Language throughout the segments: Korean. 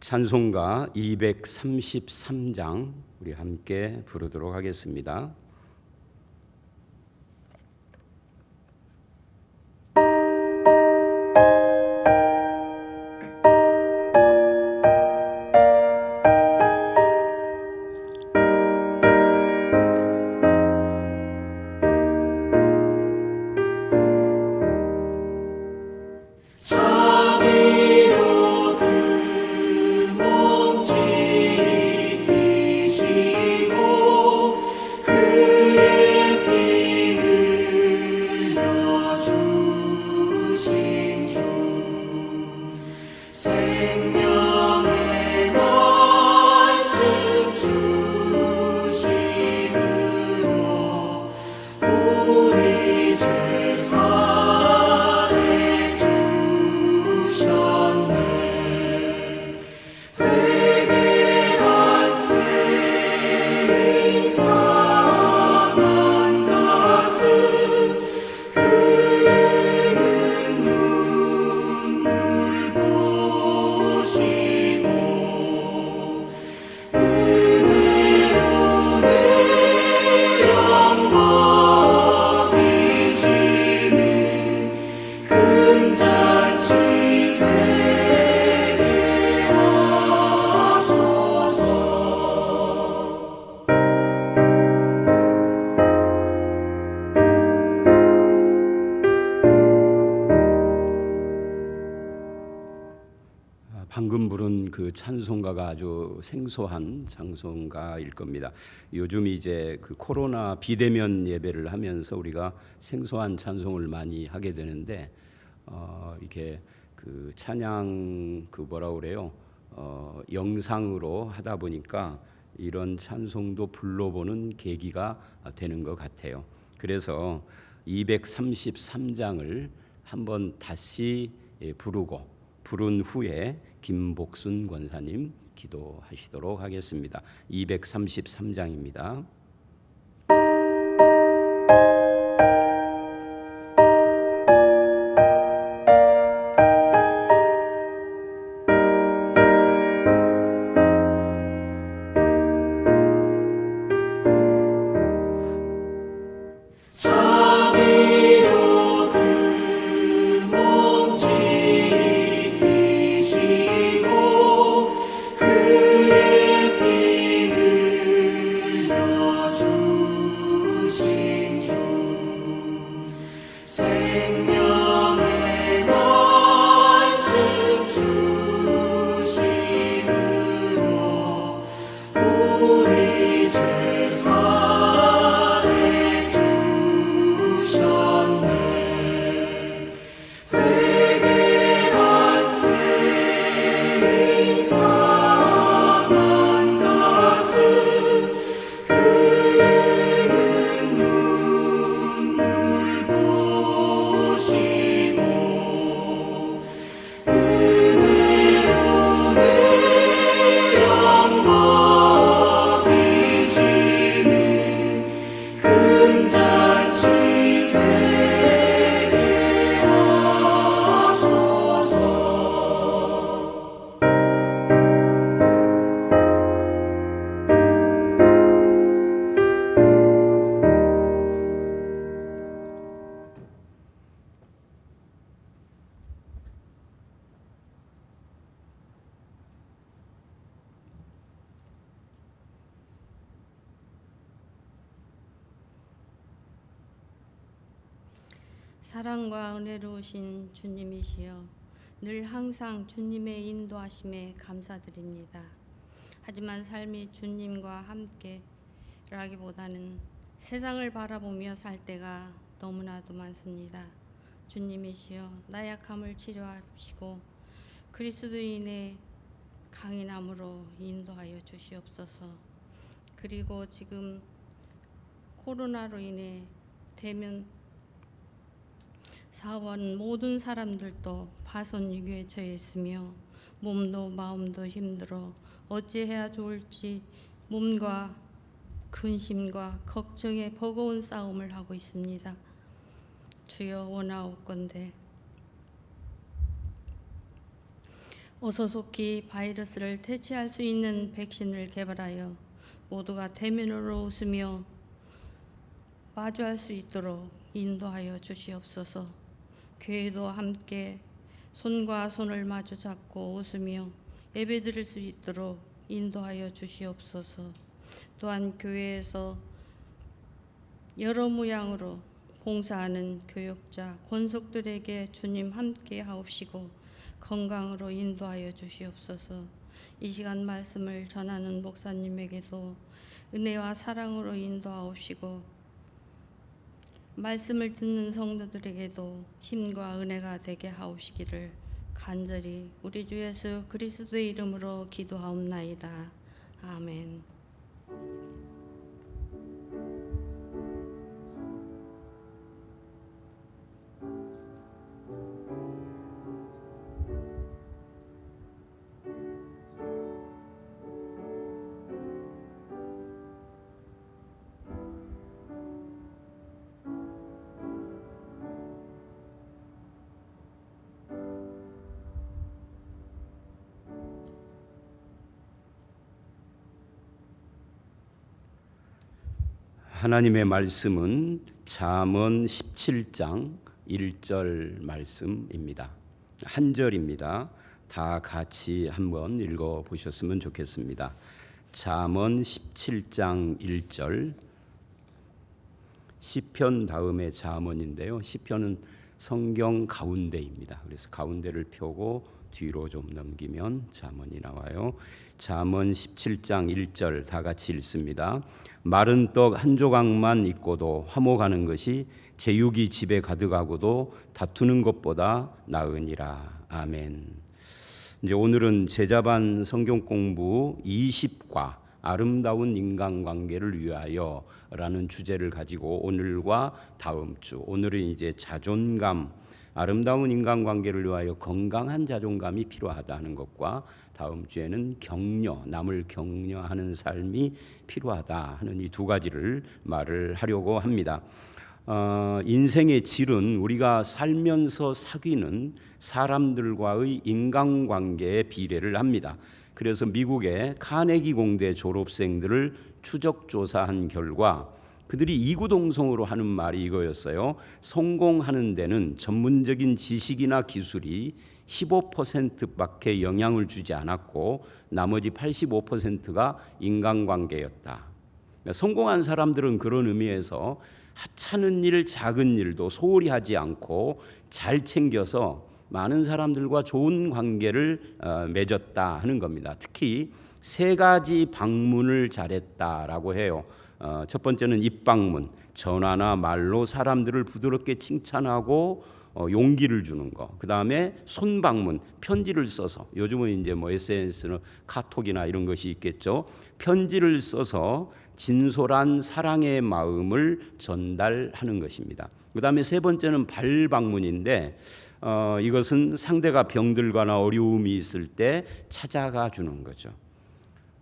찬송가 233장 우리 함께 부르도록 하겠습니다. 방금 부른 그 찬송가가 아주 생소한 찬송가일 겁니다. 요즘 이제 그 코로나 비대면 예배를 하면서 우리가 생소한 찬송을 많이 하게 되는데 이게 그 찬양 그 뭐라 그래요? 영상으로 하다 보니까 이런 찬송도 불러보는 계기가 되는 것 같아요. 그래서 233장을 한번 다시 부른 후에 김복순 권사님 기도하시도록 하겠습니다. 233장입니다. 사랑과 은혜로우신 주님이시여, 늘 항상 주님의 인도하심에 감사드립니다. 하지만 삶이 주님과 함께라기보다는 세상을 바라보며 살 때가 너무나도 많습니다. 주님이시여, 나약함을 치료하시고 그리스도인의 강인함으로 인도하여 주시옵소서. 그리고 지금 코로나로 인해 대면 사원 모든 사람들도 파손위기에 처했으며 몸도 마음도 힘들어 어찌해야 좋을지 몸과 근심과 걱정의 버거운 싸움을 하고 있습니다. 주여 원하옵건대 어서 속히 바이러스를 퇴치할 수 있는 백신을 개발하여 모두가 대면으로 웃으며 마주할 수 있도록 인도하여 주시옵소서. 교회도 함께 손과 손을 마주 잡고 웃으며 예배드릴 수 있도록 인도하여 주시옵소서. 또한 교회에서 여러 모양으로 봉사하는 교역자, 권속들에게 주님 함께 하옵시고 건강으로 인도하여 주시옵소서. 이 시간 말씀을 전하는 목사님에게도 은혜와 사랑으로 인도하옵시고 말씀을 듣는 성도들에게도 힘과 은혜가 되게 하옵시기를 간절히 우리 주 예수 그리스도의 이름으로 기도하옵나이다. 아멘. 하나님의 말씀은 잠언 17장 1절 말씀입니다. 한 절입니다. 다 같이 한번 읽어 보셨으면 좋겠습니다. 잠언 17장 1절. 시편 다음에 잠언인데요. 시편은 성경 가운데입니다. 그래서 가운데를 펴고 뒤로 좀 넘기면 잠언이 나와요. 잠언 17장 1절 다 같이 읽습니다. 마른 떡 한 조각만 있고도 화목하는 것이 제육이 집에 가득하고도 다투는 것보다 나으니라. 아멘. 이제 오늘은 제자반 성경 공부 20과 아름다운 인간관계를 위하여라는 주제를 가지고 오늘과 다음 주, 오늘은 이제 자존감, 아름다운 인간관계를 위하여 건강한 자존감이 필요하다는 것과 다음 주에는 격려, 남을 격려하는 삶이 필요하다 하는 이 두 가지를 말을 하려고 합니다. 인생의 질은 우리가 살면서 사귀는 사람들과의 인간관계에 비례를 합니다. 그래서 미국의 카네기 공대 졸업생들을 추적 조사한 결과 그들이 이구동성으로 하는 말이 이거였어요. 성공하는 데는 전문적인 지식이나 기술이 15%밖에 영향을 주지 않았고 나머지 85%가 인간관계였다. 성공한 사람들은 그런 의미에서 하찮은 일, 작은 일도 소홀히 하지 않고 잘 챙겨서 많은 사람들과 좋은 관계를 맺었다 하는 겁니다. 특히 세 가지 방문을 잘했다라고 해요. 첫 번째는 입방문, 전화나 말로 사람들을 부드럽게 칭찬하고 용기를 주는 거. 그 다음에 손방문, 편지를 써서, 요즘은 이제 뭐 SNS는 카톡이나 이런 것이 있겠죠. 편지를 써서 진솔한 사랑의 마음을 전달하는 것입니다. 그 다음에 세 번째는 발방문인데 이것은 상대가 병들거나 어려움이 있을 때 찾아가 주는 거죠.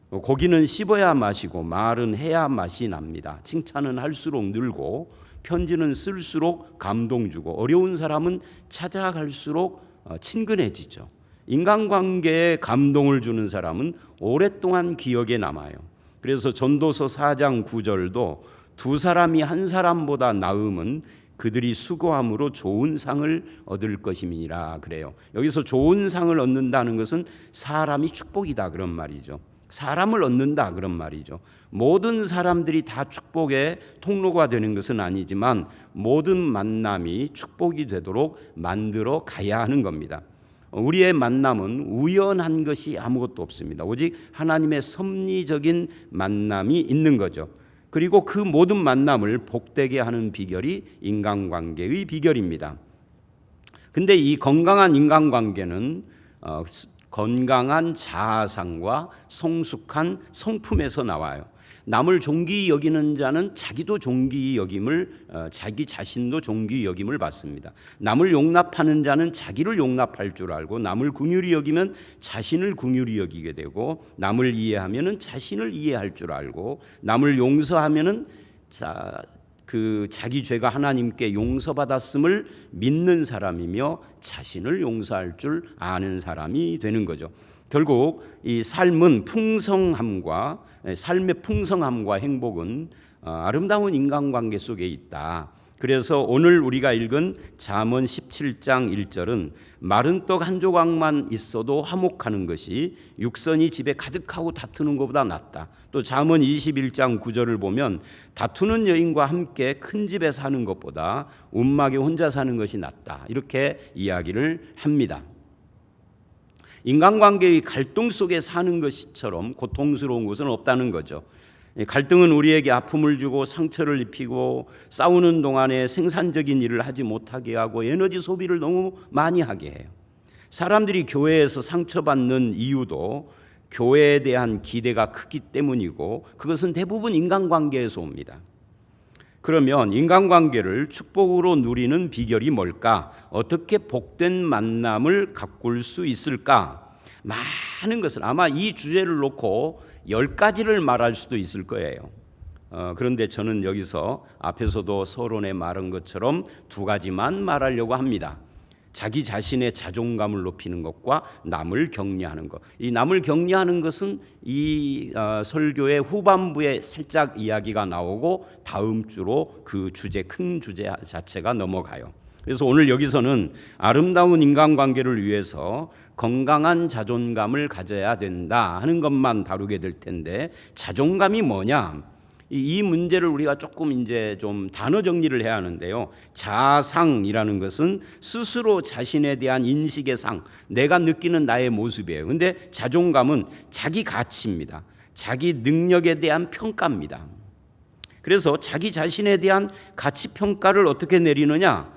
고기는 씹어야 맛이고 말은 해야 맛이 납니다. 칭찬은 할수록 늘고 편지는 쓸수록 감동 주고 어려운 사람은 찾아갈수록 친근해지죠. 인간관계에 감동을 주는 사람은 오랫동안 기억에 남아요. 그래서 전도서 4장 9절도 두 사람이 한 사람보다 나음은 그들이 수고함으로 좋은 상을 얻을 것임이니라 그래요. 여기서 좋은 상을 얻는다는 것은 사람이 축복이다 그런 말이죠. 사람을 얻는다 그런 말이죠. 모든 사람들이 다 축복의 통로가 되는 것은 아니지만 모든 만남이 축복이 되도록 만들어 가야 하는 겁니다. 우리의 만남은 우연한 것이 아무것도 없습니다. 오직 하나님의 섭리적인 만남이 있는 거죠. 그리고 그 모든 만남을 복되게 하는 비결이 인간관계의 비결입니다. 근데 이 건강한 인간관계는 건강한 자아상과 성숙한 성품에서 나와요. 남을 존귀히 여기는 자는 자기도 존귀히 여김을 자기 자신도 존귀히 여김을 받습니다. 남을 용납하는 자는 자기를 용납할 줄 알고 남을 긍휼히 여기면 자신을 긍휼히 여기게 되고 남을 이해하면은 자신을 이해할 줄 알고 남을 용서하면은 그 자기 죄가 하나님께 용서받았음을 믿는 사람이며 자신을 용서할 줄 아는 사람이 되는 거죠. 결국 이 삶의 풍성함과 행복은 아름다운 인간관계 속에 있다. 그래서 오늘 우리가 읽은 잠언 17장 1절은 마른 떡 한 조각만 있어도 화목하는 것이 육선이 집에 가득하고 다투는 것보다 낫다. 또 잠언 21장 9절을 보면 다투는 여인과 함께 큰 집에 사는 것보다 움막에 혼자 사는 것이 낫다. 이렇게 이야기를 합니다. 인간관계의 갈등 속에 사는 것처럼 고통스러운 것은 없다는 거죠. 갈등은 우리에게 아픔을 주고 상처를 입히고 싸우는 동안에 생산적인 일을 하지 못하게 하고 에너지 소비를 너무 많이 하게 해요. 사람들이 교회에서 상처받는 이유도 교회에 대한 기대가 크기 때문이고 그것은 대부분 인간관계에서 옵니다. 그러면 인간관계를 축복으로 누리는 비결이 뭘까? 어떻게 복된 만남을 가꿀 수 있을까? 많은 것을 아마 이 주제를 놓고 10가지를 말할 수도 있을 거예요. 그런데 저는 여기서 앞에서도 서론에 말한 것처럼 2가지만 말하려고 합니다. 자기 자신의 자존감을 높이는 것과 남을 격려하는 것. 이 남을 격려하는 것은 이 설교의 후반부에 살짝 이야기가 나오고 다음 주로 그 큰 주제 자체가 넘어가요. 그래서 오늘 여기서는 아름다운 인간관계를 위해서 건강한 자존감을 가져야 된다 하는 것만 다루게 될 텐데, 자존감이 뭐냐? 이 문제를 우리가 조금 이제 좀 단어 정리를 해야 하는데요. 자상이라는 것은 스스로 자신에 대한 인식의 상, 내가 느끼는 나의 모습이에요. 근데 자존감은 자기 가치입니다. 자기 능력에 대한 평가입니다. 그래서 자기 자신에 대한 가치 평가를 어떻게 내리느냐?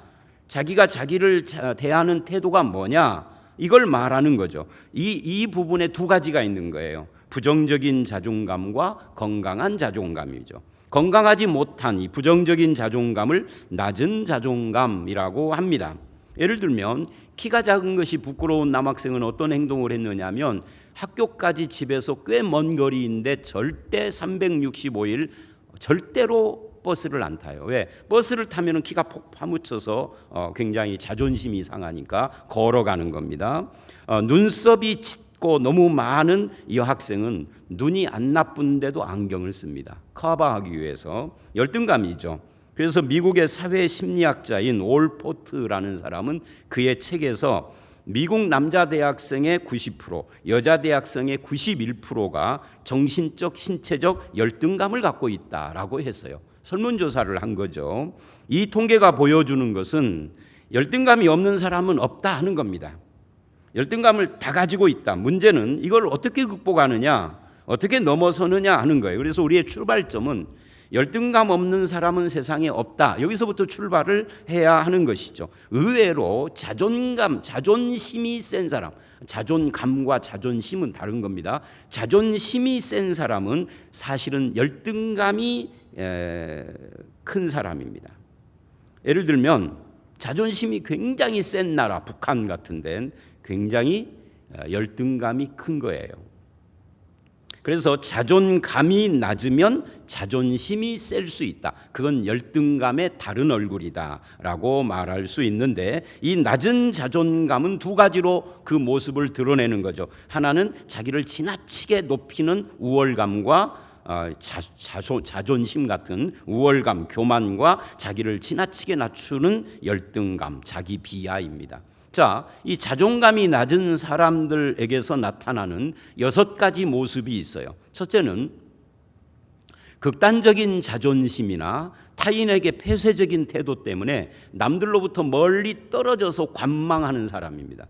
자기가 자기를 대하는 태도가 뭐냐? 이걸 말하는 거죠. 이 부분에 2가지가 있는 거예요. 부정적인 자존감과 건강한 자존감이죠. 건강하지 못한 이 부정적인 자존감을 낮은 자존감이라고 합니다. 예를 들면 키가 작은 것이 부끄러운 남학생은 어떤 행동을 했느냐면 학교까지 집에서 꽤 먼 거리인데 절대 365일 절대로 버스를 안 타요. 왜? 버스를 타면 키가 폭 파묻혀서 굉장히 자존심이 상하니까 걸어가는 겁니다. 눈썹이 짙고 너무 많은 이 학생은 눈이 안 나쁜데도 안경을 씁니다. 커버하기 위해서. 열등감이죠. 그래서 미국의 사회 심리학자인 올 포트라는 사람은 그의 책에서 미국 남자 대학생의 90%, 여자 대학생의 91%가 정신적, 신체적 열등감을 갖고 있다라고 했어요. 설문조사를 한 거죠. 이 통계가 보여주는 것은 열등감이 없는 사람은 없다 하는 겁니다. 열등감을 다 가지고 있다. 문제는 이걸 어떻게 극복하느냐, 어떻게 넘어서느냐 하는 거예요. 그래서 우리의 출발점은 열등감 없는 사람은 세상에 없다. 여기서부터 출발을 해야 하는 것이죠. 의외로 자존심이 센 사람, 자존감과 자존심은 다른 겁니다. 자존심이 센 사람은 사실은 열등감이 큰 사람입니다. 예를 들면 자존심이 굉장히 센 나라, 북한 같은 데는 굉장히 열등감이 큰 거예요. 그래서 자존감이 낮으면 자존심이 셀 수 있다. 그건 열등감의 다른 얼굴이다라고 말할 수 있는데, 이 낮은 자존감은 2가지로 그 모습을 드러내는 거죠. 하나는 자기를 지나치게 높이는 우월감과 자존심 같은 우월감, 교만과 자기를 지나치게 낮추는 열등감, 자기 비하입니다. 자, 이 자존감이 낮은 사람들에게서 나타나는 6가지 모습이 있어요. 첫째는 극단적인 자존심이나 타인에게 폐쇄적인 태도 때문에 남들로부터 멀리 떨어져서 관망하는 사람입니다.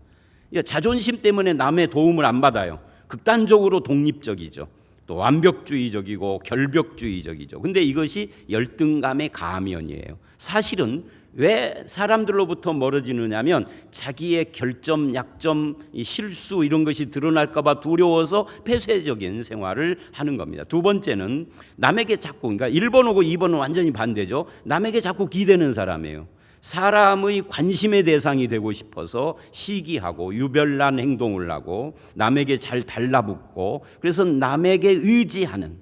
자존심 때문에 남의 도움을 안 받아요. 극단적으로 독립적이죠. 또 완벽주의적이고 결벽주의적이죠. 근데 이것이 열등감의 가면이에요. 사실은 왜 사람들로부터 멀어지느냐면 자기의 결점, 약점, 실수 이런 것이 드러날까 봐 두려워서 폐쇄적인 생활을 하는 겁니다. 2번째는 남에게 자꾸, 그러니까 1번하고 2번은 완전히 반대죠. 남에게 자꾸 기대는 사람이에요. 사람의 관심의 대상이 되고 싶어서 시기하고 유별난 행동을 하고 남에게 잘 달라붙고, 그래서 남에게 의지하는,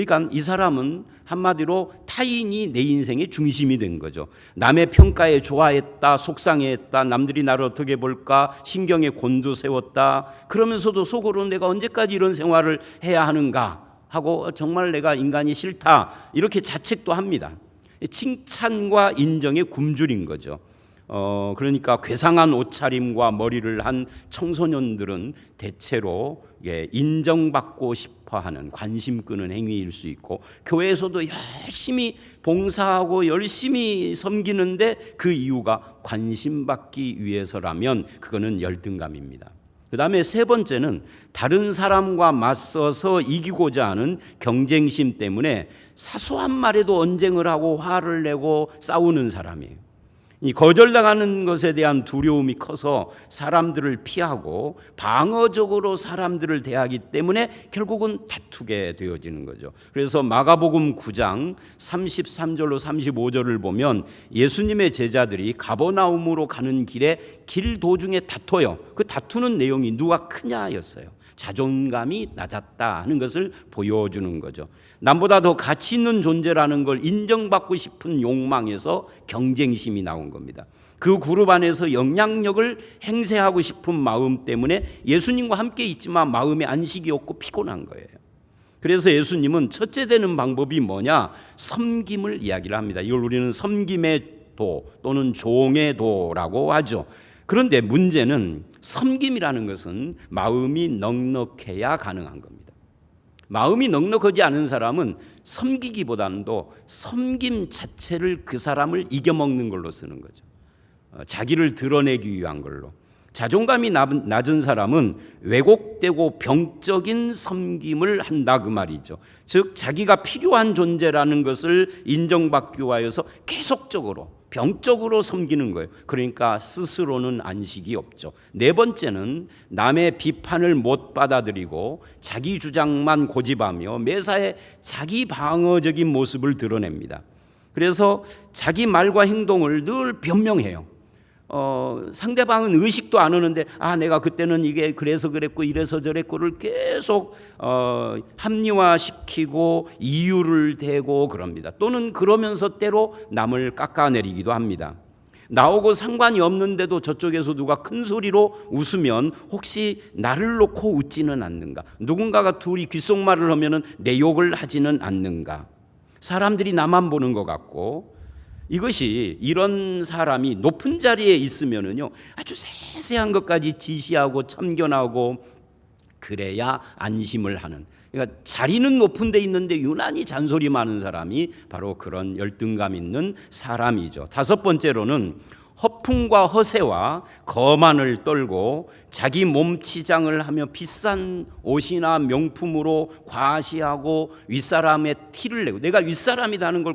그러니까 이 사람은 한마디로 타인이 내 인생의 중심이 된 거죠. 남의 평가에 좋아했다, 속상해했다, 남들이 나를 어떻게 볼까 신경에 곤두세웠다. 그러면서도 속으로 내가 언제까지 이런 생활을 해야 하는가 하고 정말 내가 인간이 싫다 이렇게 자책도 합니다. 칭찬과 인정의 굶주린 거죠. 그러니까 괴상한 옷차림과 머리를 한 청소년들은 대체로 인정받고 싶어하는 관심 끄는 행위일 수 있고, 교회에서도 열심히 봉사하고 열심히 섬기는데 그 이유가 관심받기 위해서라면 그거는 열등감입니다. 그 다음에 세 번째는 다른 사람과 맞서서 이기고자 하는 경쟁심 때문에 사소한 말에도 언쟁을 하고 화를 내고 싸우는 사람이에요. 이 거절당하는 것에 대한 두려움이 커서 사람들을 피하고 방어적으로 사람들을 대하기 때문에 결국은 다투게 되어지는 거죠. 그래서 마가복음 9장 33절로 35절을 보면 예수님의 제자들이 가버나움으로 가는 길에 길 도중에 다퉈요. 그 다투는 내용이 누가 크냐였어요. 자존감이 낮았다 하는 것을 보여주는 거죠. 남보다 더 가치 있는 존재라는 걸 인정받고 싶은 욕망에서 경쟁심이 나온 겁니다. 그 그룹 안에서 영향력을 행사하고 싶은 마음 때문에 예수님과 함께 있지만 마음에 안식이 없고 피곤한 거예요. 그래서 예수님은 첫째 되는 방법이 뭐냐? 섬김을 이야기를 합니다. 이걸 우리는 섬김의 도 또는 종의 도라고 하죠. 그런데 문제는 섬김이라는 것은 마음이 넉넉해야 가능한 겁니다. 마음이 넉넉하지 않은 사람은 섬기기보다도 섬김 자체를 그 사람을 이겨먹는 걸로 쓰는 거죠. 자기를 드러내기 위한 걸로. 자존감이 낮은 사람은 왜곡되고 병적인 섬김을 한다 그 말이죠. 즉 자기가 필요한 존재라는 것을 인정받기 위하여서 계속적으로 병적으로 섬기는 거예요. 그러니까 스스로는 안식이 없죠. 네 번째는 남의 비판을 못 받아들이고 자기 주장만 고집하며 매사에 자기 방어적인 모습을 드러냅니다. 그래서 자기 말과 행동을 늘 변명해요. 상대방은 의식도 안 하는데 내가 그때는 이게 그래서 그랬고 이래서 저랬고를 계속 합리화시키고 이유를 대고 그럽니다. 또는 그러면서 때로 남을 깎아내리기도 합니다. 나오고 상관이 없는데도 저쪽에서 누가 큰 소리로 웃으면 혹시 나를 놓고 웃지는 않는가? 누군가가 둘이 귓속말을 하면은 내 욕을 하지는 않는가? 사람들이 나만 보는 것 같고, 이것이 이런 사람이 높은 자리에 있으면은요 아주 세세한 것까지 지시하고 참견하고 그래야 안심을 하는, 그러니까 자리는 높은 데 있는데 유난히 잔소리 많은 사람이 바로 그런 열등감 있는 사람이죠. 다섯 번째로는 허풍과 허세와 거만을 떨고 자기 몸치장을 하며 비싼 옷이나 명품으로 과시하고 윗사람의 티를 내고, 내가 윗사람이라는 걸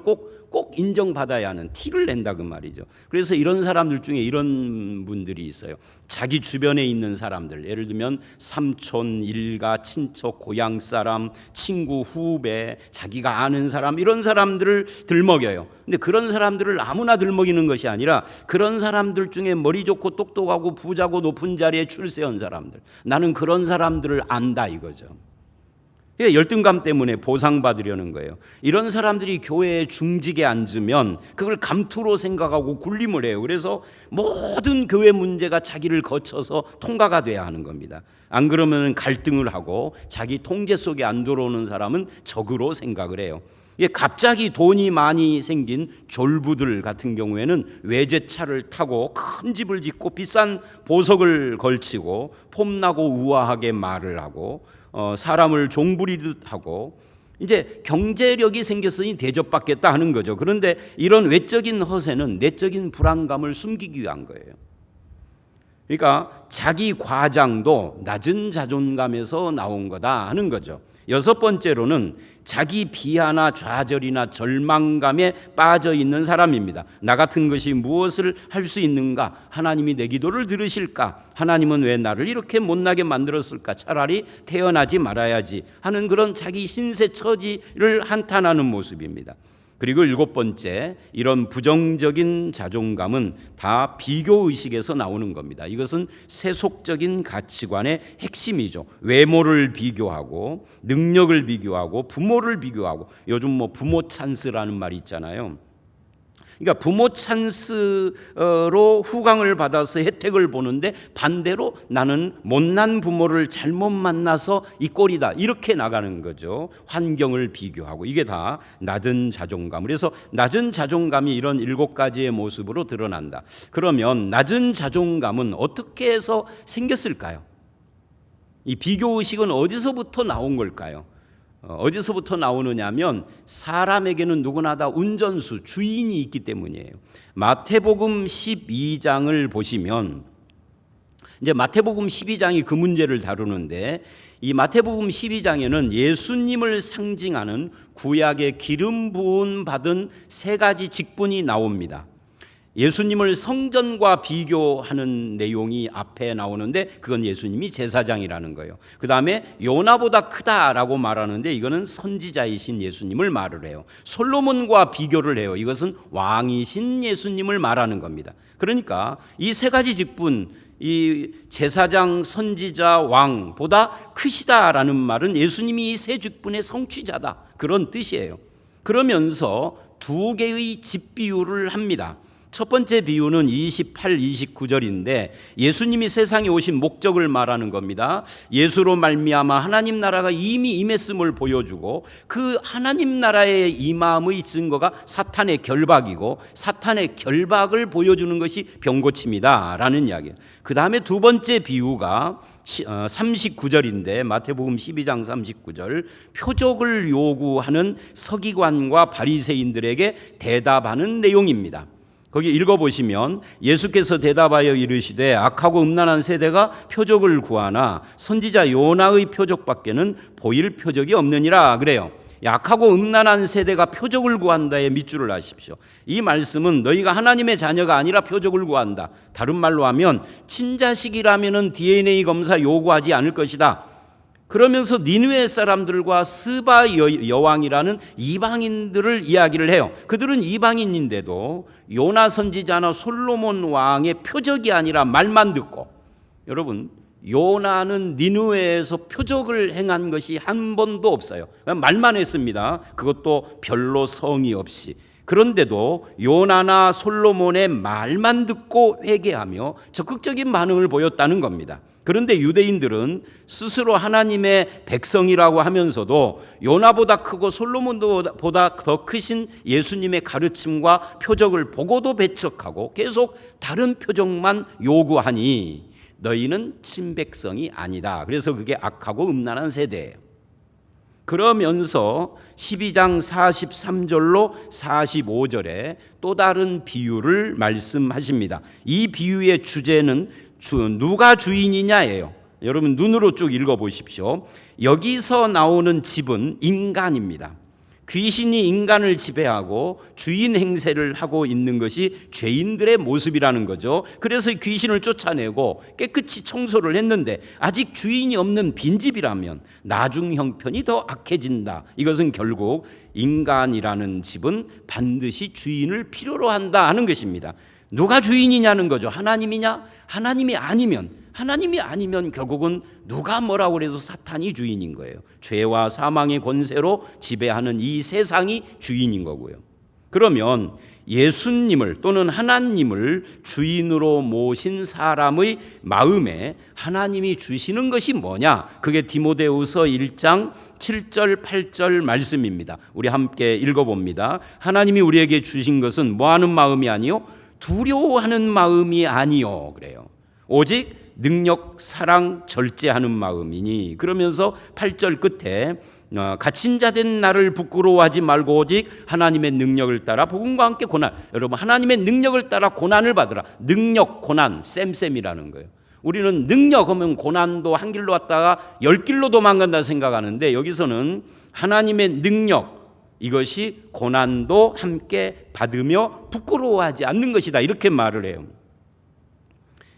꼭 인정받아야 하는 티를 낸다 그 말이죠. 그래서 이런 사람들 중에 이런 분들이 있어요. 자기 주변에 있는 사람들, 예를 들면 삼촌, 일가, 친척, 고향 사람, 친구, 후배, 자기가 아는 사람, 이런 사람들을 들먹여요. 근데 그런 사람들을 아무나 들먹이는 것이 아니라 그런 사람들 중에 머리 좋고 똑똑하고 부자고 높은 자리에 출세한 사람들, 나는 그런 사람들을 안다 이거죠. 열등감 때문에 보상받으려는 거예요. 이런 사람들이 교회에 중직에 앉으면 그걸 감투로 생각하고 군림을 해요. 그래서 모든 교회 문제가 자기를 거쳐서 통과가 돼야 하는 겁니다. 안 그러면 갈등을 하고 자기 통제 속에 안 들어오는 사람은 적으로 생각을 해요. 갑자기 돈이 많이 생긴 졸부들 같은 경우에는 외제차를 타고 큰 집을 짓고 비싼 보석을 걸치고 폼나고 우아하게 말을 하고 사람을 종부리듯 하고 이제 경제력이 생겼으니 대접받겠다 하는 거죠. 그런데 이런 외적인 허세는 내적인 불안감을 숨기기 위한 거예요. 그러니까 자기 과장도 낮은 자존감에서 나온 거다 하는 거죠. 여섯 번째로는 자기 비하나 좌절이나 절망감에 빠져 있는 사람입니다. 나 같은 것이 무엇을 할 수 있는가? 하나님이 내 기도를 들으실까? 하나님은 왜 나를 이렇게 못나게 만들었을까? 차라리 태어나지 말아야지 하는 그런 자기 신세 처지를 한탄하는 모습입니다. 그리고 7번째, 이런 부정적인 자존감은 다 비교의식에서 나오는 겁니다. 이것은 세속적인 가치관의 핵심이죠. 외모를 비교하고 능력을 비교하고 부모를 비교하고, 요즘 뭐 부모 찬스라는 말이 있잖아요. 그러니까 부모 찬스로 후광을 받아서 혜택을 보는데 반대로 나는 못난 부모를 잘못 만나서 이 꼴이다, 이렇게 나가는 거죠. 환경을 비교하고, 이게 다 낮은 자존감. 그래서 낮은 자존감이 이런 7가지의 모습으로 드러난다. 그러면 낮은 자존감은 어떻게 해서 생겼을까요? 이 비교의식은 어디서부터 나온 걸까요? 어디서부터 나오느냐면 사람에게는 누구나 다 운전수, 주인이 있기 때문이에요. 마태복음 12장을 보시면, 이제 마태복음 12장이 그 문제를 다루는데, 이 마태복음 12장에는 예수님을 상징하는 구약의 기름 부음 받은 3가지 직분이 나옵니다. 예수님을 성전과 비교하는 내용이 앞에 나오는데 그건 예수님이 제사장이라는 거예요. 그 다음에 요나보다 크다라고 말하는데 이거는 선지자이신 예수님을 말을 해요. 솔로몬과 비교를 해요. 이것은 왕이신 예수님을 말하는 겁니다. 그러니까 이 3가지 직분, 이 제사장, 선지자, 왕보다 크시다라는 말은 예수님이 이 3 직분의 성취자다, 그런 뜻이에요. 그러면서 2개의 집비유를 합니다. 첫 번째 비유는 28, 29절인데 예수님이 세상에 오신 목적을 말하는 겁니다. 예수로 말미암아 하나님 나라가 이미 임했음을 보여주고, 그 하나님 나라의 임함의 증거가 사탄의 결박이고, 사탄의 결박을 보여주는 것이 병고침이다 라는 이야기예요. 그 다음에 2번째 비유가 39절인데 마태복음 12장 39절, 표적을 요구하는 서기관과 바리새인들에게 대답하는 내용입니다. 거기 읽어보시면 예수께서 대답하여 이르시되 악하고 음란한 세대가 표적을 구하나 선지자 요나의 표적밖에는 보일 표적이 없느니라 그래요. 악하고 음란한 세대가 표적을 구한다에 밑줄을 하십시오. 이 말씀은 너희가 하나님의 자녀가 아니라 표적을 구한다, 다른 말로 하면 친자식이라면 DNA 검사 요구하지 않을 것이다. 그러면서 니느웨 사람들과 스바 여왕이라는 이방인들을 이야기를 해요. 그들은 이방인인데도 요나 선지자나 솔로몬 왕의 표적이 아니라 말만 듣고, 여러분, 요나는 니느웨에서 표적을 행한 것이 한 번도 없어요. 말만 했습니다. 그것도 별로 성의 없이. 그런데도 요나나 솔로몬의 말만 듣고 회개하며 적극적인 반응을 보였다는 겁니다. 그런데 유대인들은 스스로 하나님의 백성이라고 하면서도 요나보다 크고 솔로몬보다 더 크신 예수님의 가르침과 표적을 보고도 배척하고 계속 다른 표적만 요구하니 너희는 친백성이 아니다. 그래서 그게 악하고 음란한 세대예요. 그러면서 12장 43절로 45절에 또 다른 비유를 말씀하십니다. 이 비유의 주제는 누가 주인이냐예요. 여러분 눈으로 쭉 읽어보십시오. 여기서 나오는 집은 인간입니다. 귀신이 인간을 지배하고 주인 행세를 하고 있는 것이 죄인들의 모습이라는 거죠. 그래서 귀신을 쫓아내고 깨끗이 청소를 했는데 아직 주인이 없는 빈집이라면 나중 형편이 더 악해진다. 이것은 결국 인간이라는 집은 반드시 주인을 필요로 한다 하는 것입니다. 누가 주인이냐는 거죠. 하나님이냐? 하나님이 아니면 결국은 누가 뭐라고 해도 사탄이 주인인 거예요. 죄와 사망의 권세로 지배하는 이 세상이 주인인 거고요. 그러면 예수님을 또는 하나님을 주인으로 모신 사람의 마음에 하나님이 주시는 것이 뭐냐? 그게 디모데후서 1장 7절 8절 말씀입니다. 우리 함께 읽어봅니다. 하나님이 우리에게 주신 것은 뭐하는 마음이 아니요? 두려워하는 마음이 아니요. 그래요. 오직 능력, 사랑, 절제하는 마음이니. 그러면서 8절 끝에 갇힌 자 된 나를 부끄러워하지 말고 오직 하나님의 능력을 따라 복음과 함께 고난. 여러분, 하나님의 능력을 따라 고난을 받으라. 능력, 고난, 쌤쌤이라는 거예요. 우리는 능력 하면 고난도 한 길로 왔다가 10길로 도망간다 생각하는데 여기서는 하나님의 능력, 이것이 고난도 함께 받으며 부끄러워하지 않는 것이다, 이렇게 말을 해요.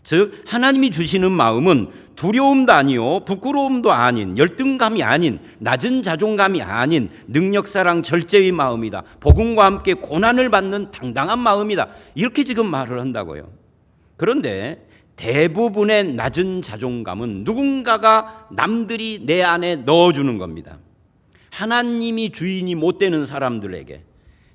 즉 하나님이 주시는 마음은 두려움도 아니요 부끄러움도 아닌 열등감이 아닌 낮은 자존감이 아닌 능력사랑 절제의 마음이다. 복음과 함께 고난을 받는 당당한 마음이다. 이렇게 지금 말을 한다고요. 그런데 대부분의 낮은 자존감은 누군가가 남들이 내 안에 넣어주는 겁니다. 하나님이 주인이 못 되는 사람들에게.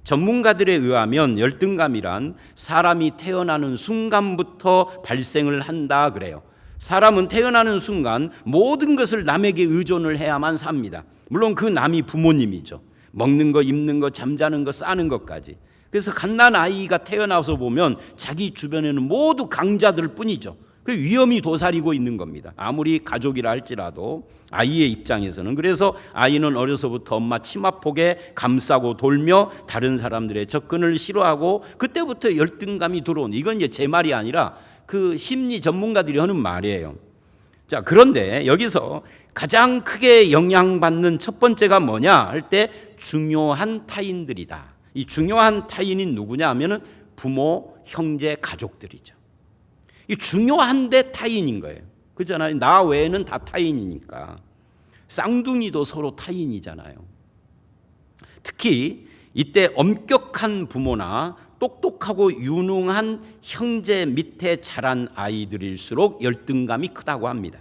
전문가들에 의하면 열등감이란 사람이 태어나는 순간부터 발생을 한다 그래요. 사람은 태어나는 순간 모든 것을 남에게 의존을 해야만 삽니다. 물론 그 남이 부모님이죠. 먹는 거, 입는 거, 잠자는 거, 싸는 것까지. 그래서 갓난 아이가 태어나서 보면 자기 주변에는 모두 강자들 뿐이죠. 그 위험이 도사리고 있는 겁니다. 아무리 가족이라 할지라도 아이의 입장에서는. 그래서 아이는 어려서부터 엄마 치마폭에 감싸고 돌며 다른 사람들의 접근을 싫어하고 그때부터 열등감이 들어오는, 이건 이제 제 말이 아니라 그 심리 전문가들이 하는 말이에요. 자, 그런데 여기서 가장 크게 영향받는 첫 번째가 뭐냐 할 때 중요한 타인들이다. 이 중요한 타인이 누구냐 하면은 부모, 형제, 가족들이죠. 이 중요한데 타인인 거예요. 그렇잖아요. 나 외에는 다 타인이니까. 쌍둥이도 서로 타인이잖아요. 특히 이때 엄격한 부모나 똑똑하고 유능한 형제 밑에 자란 아이들일수록 열등감이 크다고 합니다.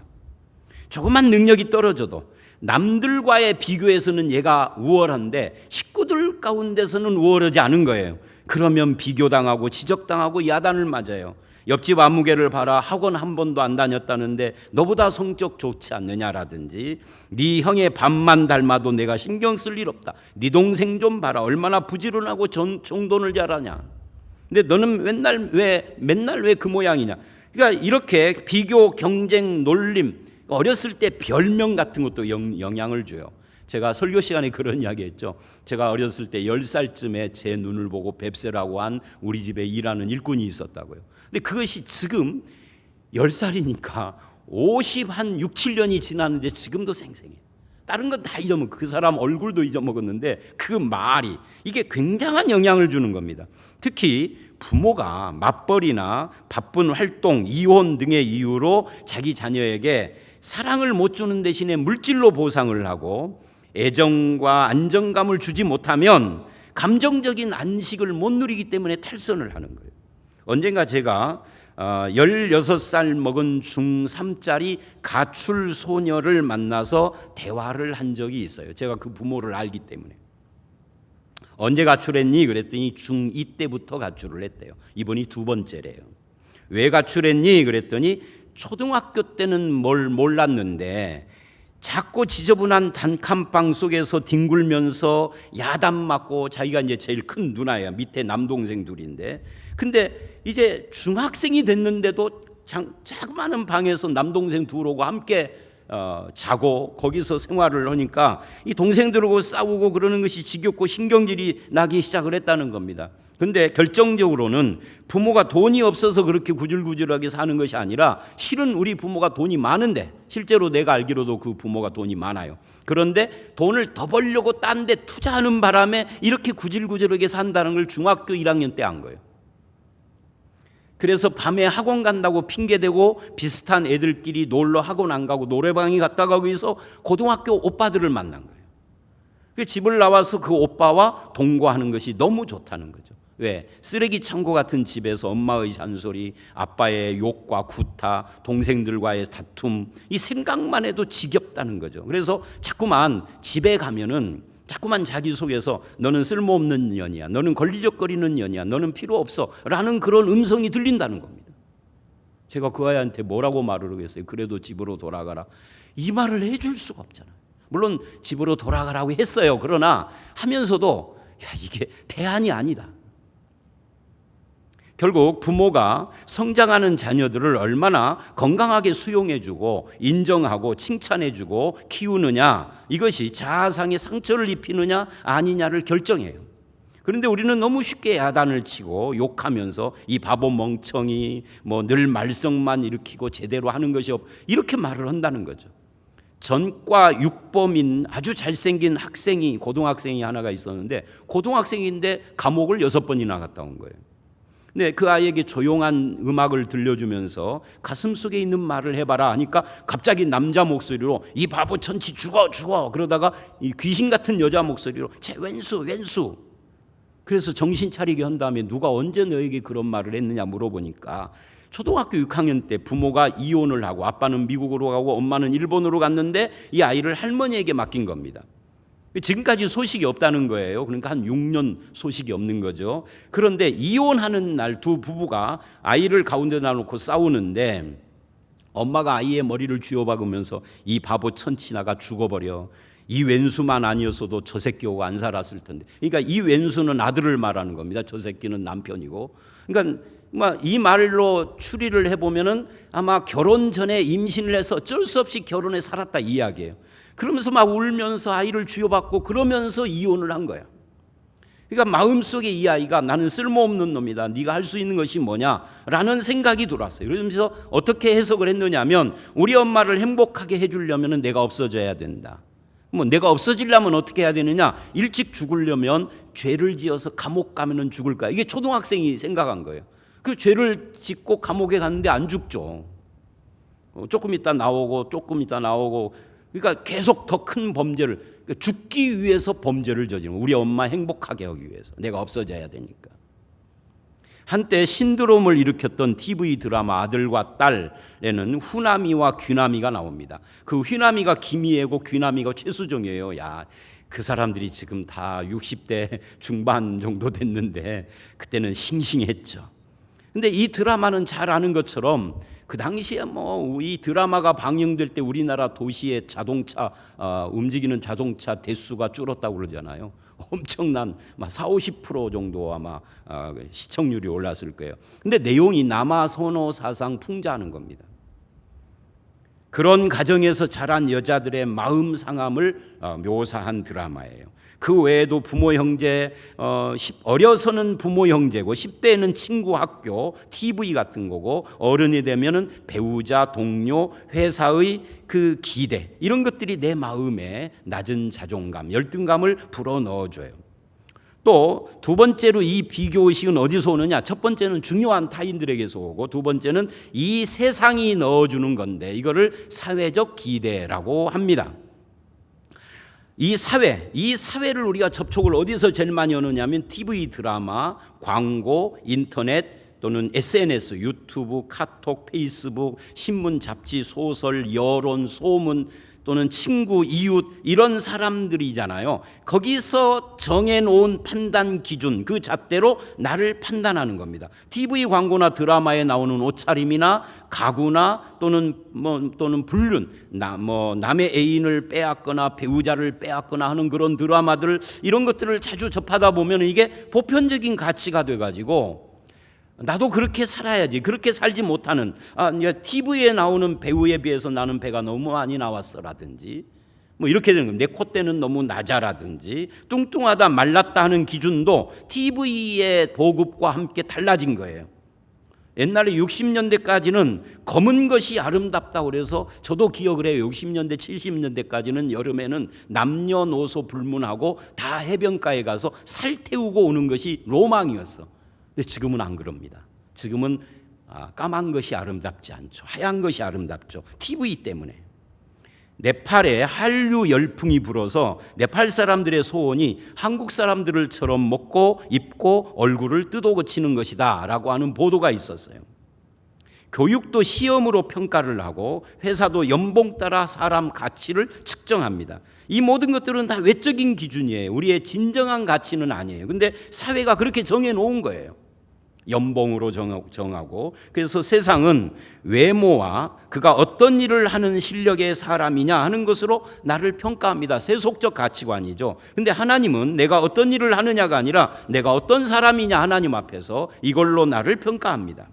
조그만 능력이 떨어져도 남들과의 비교에서는 얘가 우월한데 식구들 가운데서는 우월하지 않은 거예요. 그러면 비교당하고 지적당하고 야단을 맞아요. 옆집 아무개를 봐라, 학원 한 번도 안 다녔다는데 너보다 성적 좋지 않느냐라든지, 네 형의 밥만 닮아도 내가 신경 쓸 일 없다, 네 동생 좀 봐라, 얼마나 부지런하고 정돈을 잘하냐, 근데 너는 맨날 왜 그 모양이냐. 그러니까 이렇게 비교, 경쟁, 놀림, 어렸을 때 별명 같은 것도 영향을 줘요. 제가 설교 시간에 그런 이야기 했죠. 제가 어렸을 때 10살쯤에 제 눈을 보고 뱁새라고 한 우리 집에 일하는 일꾼이 있었다고요. 근데 그것이 지금 10살이니까 6, 7년이 지났는데 지금도 생생해요. 다른 건 다 잊어먹고 그 사람 얼굴도 잊어먹었는데 그 말이 이게 굉장한 영향을 주는 겁니다. 특히 부모가 맞벌이나 바쁜 활동, 이혼 등의 이유로 자기 자녀에게 사랑을 못 주는 대신에 물질로 보상을 하고 애정과 안정감을 주지 못하면 감정적인 안식을 못 누리기 때문에 탈선을 하는 거예요. 언젠가 제가 16살 먹은 중3짜리 가출 소녀를 만나서 대화를 한 적이 있어요. 제가 그 부모를 알기 때문에. 언제 가출했니? 그랬더니 중2 때부터 가출을 했대요. 이번이 두 번째래요. 왜 가출했니? 그랬더니 초등학교 때는 뭘 몰랐는데 작고 지저분한 단칸방 속에서 뒹굴면서 야단 맞고, 자기가 이제 제일 큰 누나예요. 밑에 남동생 둘인데, 근데 이제 중학생이 됐는데도 자그마한 방에서 남동생 둘하고 함께 자고 거기서 생활을 하니까 이 동생들하고 싸우고 그러는 것이 지겹고 신경질이 나기 시작을 했다는 겁니다. 근데 결정적으로는 부모가 돈이 없어서 그렇게 구질구질하게 사는 것이 아니라, 실은 우리 부모가 돈이 많은데, 실제로 내가 알기로도 그 부모가 돈이 많아요. 그런데 돈을 더 벌려고 딴 데 투자하는 바람에 이렇게 구질구질하게 산다는 걸 중학교 1학년 때 안 거예요. 그래서 밤에 학원 간다고 핑계대고 비슷한 애들끼리 놀러 학원 안 가고 노래방에 갔다가 거기서 고등학교 오빠들을 만난 거예요. 집을 나와서 그 오빠와 동거하는 것이 너무 좋다는 거죠. 왜? 쓰레기 창고 같은 집에서 엄마의 잔소리, 아빠의 욕과 구타, 동생들과의 다툼, 이 생각만 해도 지겹다는 거죠. 그래서 자꾸만 집에 가면은 자꾸만 자기 속에서 너는 쓸모없는 년이야, 너는 걸리적거리는 년이야, 너는 필요 없어 라는 그런 음성이 들린다는 겁니다. 제가 그 아이한테 뭐라고 말을 하겠어요? 그래도 집으로 돌아가라. 이 말을 해줄 수가 없잖아요. 물론 집으로 돌아가라고 했어요. 그러나 하면서도 이게 대안이 아니다. 결국 부모가 성장하는 자녀들을 얼마나 건강하게 수용해주고 인정하고 칭찬해주고 키우느냐, 이것이 자아상의 상처를 입히느냐 아니냐를 결정해요. 그런데 우리는 너무 쉽게 야단을 치고 욕하면서 이 바보 멍청이, 늘 말썽만 일으키고 제대로 하는 것이 이렇게 말을 한다는 거죠. 전과 육범인 아주 잘생긴 고등학생이 하나가 있었는데, 고등학생인데 감옥을 6번이나 갔다 온 거예요. 근데 그 아이에게 조용한 음악을 들려주면서 가슴 속에 있는 말을 해봐라 하니까 갑자기 남자 목소리로 이 바보 천치 죽어 그러다가 이 귀신 같은 여자 목소리로 제 왼수 그래서 정신 차리게 한 다음에 누가 언제 너에게 그런 말을 했느냐 물어보니까 초등학교 6학년 때 부모가 이혼을 하고 아빠는 미국으로 가고 엄마는 일본으로 갔는데 이 아이를 할머니에게 맡긴 겁니다. 지금까지 소식이 없다는 거예요. 그러니까 한 6년 소식이 없는 거죠. 그런데 이혼하는 날 두 부부가 아이를 가운데 놔놓고 싸우는데 엄마가 아이의 머리를 쥐어박으면서 이 바보 천치나가 죽어버려. 이 왼수만 아니었어도 저 새끼 오고 안 살았을 텐데. 그러니까 이 왼수는 아들을 말하는 겁니다. 저 새끼는 남편이고. 그러니까 이 말로 추리를 해보면은 아마 결혼 전에 임신을 해서 어쩔 수 없이 결혼에 살았다 이 이야기예요. 그러면서 막 울면서 아이를 쥐어받고 그러면서 이혼을 한 거야. 그러니까 마음속에 이 아이가 나는 쓸모없는 놈이다. 네가 할 수 있는 것이 뭐냐라는 생각이 들어왔어요. 그러면서 어떻게 해석을 했느냐면 우리 엄마를 행복하게 해주려면 내가 없어져야 된다. 내가 없어지려면 어떻게 해야 되느냐? 일찍 죽으려면 죄를 지어서 감옥 가면은 죽을 거야. 이게 초등학생이 생각한 거예요. 그 죄를 짓고 감옥에 갔는데 안 죽죠. 조금 있다 나오고 그러니까 계속 더 큰 범죄를, 그러니까 죽기 위해서 범죄를 저지르는, 우리 엄마 행복하게 하기 위해서 내가 없어져야 되니까. 한때 신드롬을 일으켰던 TV 드라마 아들과 딸에는 후나미와 귀나미가 나옵니다. 그 휘나미가 김희애고 귀나미가 최수정이에요. 야, 그 사람들이 지금 다 60대 중반 정도 됐는데 그때는 싱싱했죠. 근데 이 드라마는 잘 아는 것처럼 그 당시에 이 드라마가 방영될 때 우리나라 도시의 자동차 움직이는 자동차 대수가 줄었다고 그러잖아요. 엄청난 40-50% 정도 아마 시청률이 올랐을 거예요. 근데 내용이 남아 선호 사상 풍자하는 겁니다. 그런 가정에서 자란 여자들의 마음 상함을 묘사한 드라마예요. 그 외에도 부모 형제, 어려서는 부모 형제고 10대에는 친구 학교, TV 같은 거고 어른이 되면은 배우자, 동료, 회사의 그 기대, 이런 것들이 내 마음에 낮은 자존감, 열등감을 불어넣어줘요. 또 두 번째로 이 비교의식은 어디서 오느냐? 첫 번째는 중요한 타인들에게서 오고 두 번째는 이 세상이 넣어주는 건데 이거를 사회적 기대라고 합니다. 이 사회를 우리가 접촉을 어디서 제일 많이 하느냐면 TV 드라마, 광고, 인터넷 또는 SNS, 유튜브, 카톡, 페이스북, 신문, 잡지, 소설, 여론, 소문 또는 친구, 이웃 이런 사람들이잖아요. 거기서 정해놓은 판단 기준 그 잣대로 나를 판단하는 겁니다. TV 광고나 드라마에 나오는 옷차림이나 가구나 또는 불륜, 남의 애인을 빼앗거나 배우자를 빼앗거나 하는 그런 드라마들 이런 것들을 자주 접하다 보면 이게 보편적인 가치가 돼가지고 나도 그렇게 살아야지. 그렇게 살지 못하는 TV에 나오는 배우에 비해서 나는 배가 너무 많이 나왔어라든지 이렇게 되는 겁니다. 내 콧대는 너무 낮아라든지 뚱뚱하다 말랐다 하는 기준도 TV의 보급과 함께 달라진 거예요. 옛날에 60년대까지는 검은 것이 아름답다고 그래서 저도 기억을 해요. 60년대 70년대까지는 여름에는 남녀노소 불문하고 다 해변가에 가서 살 태우고 오는 것이 로망이었어. 근데 지금은 안 그럽니다. 지금은 까만 것이 아름답지 않죠. 하얀 것이 아름답죠. TV 때문에. 네팔에 한류 열풍이 불어서 네팔 사람들의 소원이 한국 사람들처럼 먹고 입고 얼굴을 뜯어고치는 것이다 라고 하는 보도가 있었어요. 교육도 시험으로 평가를 하고 회사도 연봉 따라 사람 가치를 측정합니다. 이 모든 것들은 다 외적인 기준이에요. 우리의 진정한 가치는 아니에요. 근데 사회가 그렇게 정해놓은 거예요. 연봉으로 정하고. 그래서 세상은 외모와 그가 어떤 일을 하는 실력의 사람이냐 하는 것으로 나를 평가합니다. 세속적 가치관이죠. 근데 하나님은 내가 어떤 일을 하느냐가 아니라 내가 어떤 사람이냐 하나님 앞에서 이걸로 나를 평가합니다.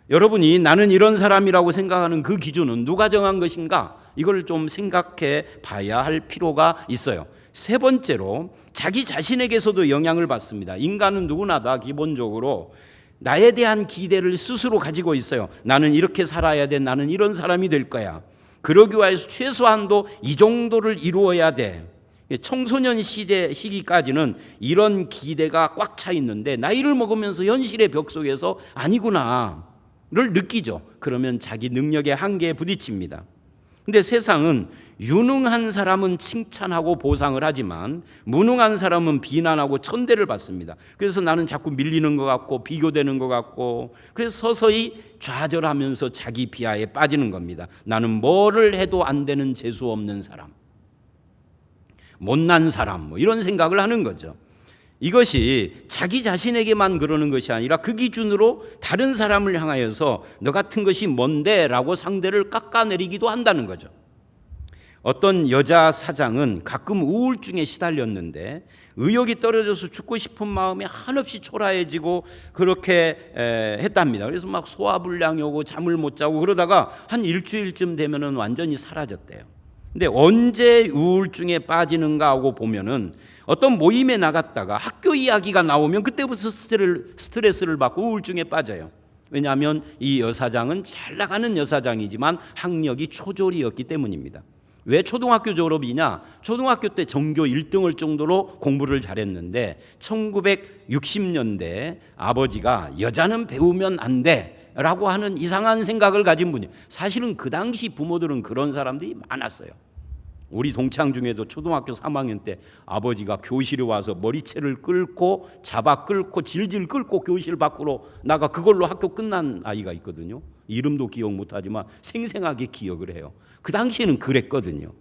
여러분이 나는 이런 사람이라고 생각하는 그 기준은 누가 정한 것인가? 이걸 좀 생각해 봐야 할 필요가 있어요. 세 번째로 자기 자신에게서도 영향을 받습니다. 인간은 누구나 다 기본적으로 나에 대한 기대를 스스로 가지고 있어요. 나는 이렇게 살아야 돼. 나는 이런 사람이 될 거야. 그러기 위해서 최소한도 이 정도를 이루어야 돼. 청소년 시기까지는 이런 기대가 꽉 차 있는데 나이를 먹으면서 현실의 벽 속에서 아니구나를 느끼죠. 그러면 자기 능력의 한계에 부딪힙니다. 근데 세상은 유능한 사람은 칭찬하고 보상을 하지만 무능한 사람은 비난하고 천대를 받습니다. 그래서 나는 자꾸 밀리는 것 같고 비교되는 것 같고, 그래서 서서히 좌절하면서 자기 비하에 빠지는 겁니다. 나는 뭐를 해도 안 되는 재수 없는 사람, 못난 사람, 뭐 이런 생각을 하는 거죠. 이것이 자기 자신에게만 그러는 것이 아니라 그 기준으로 다른 사람을 향하여서 너 같은 것이 뭔데? 라고 상대를 깎아내리기도 한다는 거죠. 어떤 여자 사장은 가끔 우울증에 시달렸는데 의욕이 떨어져서 죽고 싶은 마음이 한없이 초라해지고 그렇게 했답니다. 그래서 막 소화불량이 오고 잠을 못 자고 그러다가 한 일주일쯤 되면은 완전히 사라졌대요. 근데 언제 우울증에 빠지는가 하고 보면은 어떤 모임에 나갔다가 학교 이야기가 나오면 그때부터 스트레스를 받고 우울증에 빠져요. 왜냐하면 이 여사장은 잘 나가는 여사장이지만 학력이 초졸이었기 때문입니다. 왜 초등학교 졸업이냐? 초등학교 때 전교 1등을 정도로 공부를 잘했는데 1960년대 아버지가 여자는 배우면 안 돼 라고 하는 이상한 생각을 가진 분이에요. 사실은 그 당시 부모들은 그런 사람들이 많았어요. 우리 동창 중에도 초등학교 3학년 때 아버지가 교실에 와서 머리채를 끌고 잡아 끌고 질질 끌고 교실 밖으로 나가 그걸로 학교 끝난 아이가 있거든요. 이름도 기억 못하지만 생생하게 기억을 해요. 그 당시에는 그랬거든요.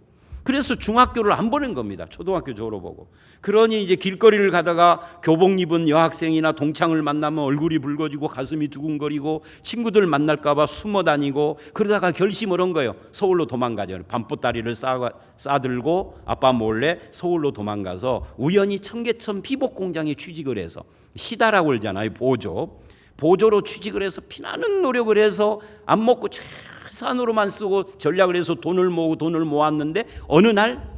그래서 중학교를 안 보낸 겁니다. 초등학교 졸업하고. 그러니 이제 길거리를 가다가 교복 입은 여학생이나 동창을 만나면 얼굴이 붉어지고 가슴이 두근거리고 친구들 만날까 봐 숨어 다니고 그러다가 결심을 한 거예요. 서울로 도망가죠. 밤보따리를 싸들고 아빠 몰래 서울로 도망가서 우연히 청계천 피복 공장에 취직을 해서 시다라고 그러잖아요. 보조로 취직을 해서 피나는 노력을 해서 안 먹고 최선으로만 쓰고 전략을 해서 돈을 모았는데 어느 날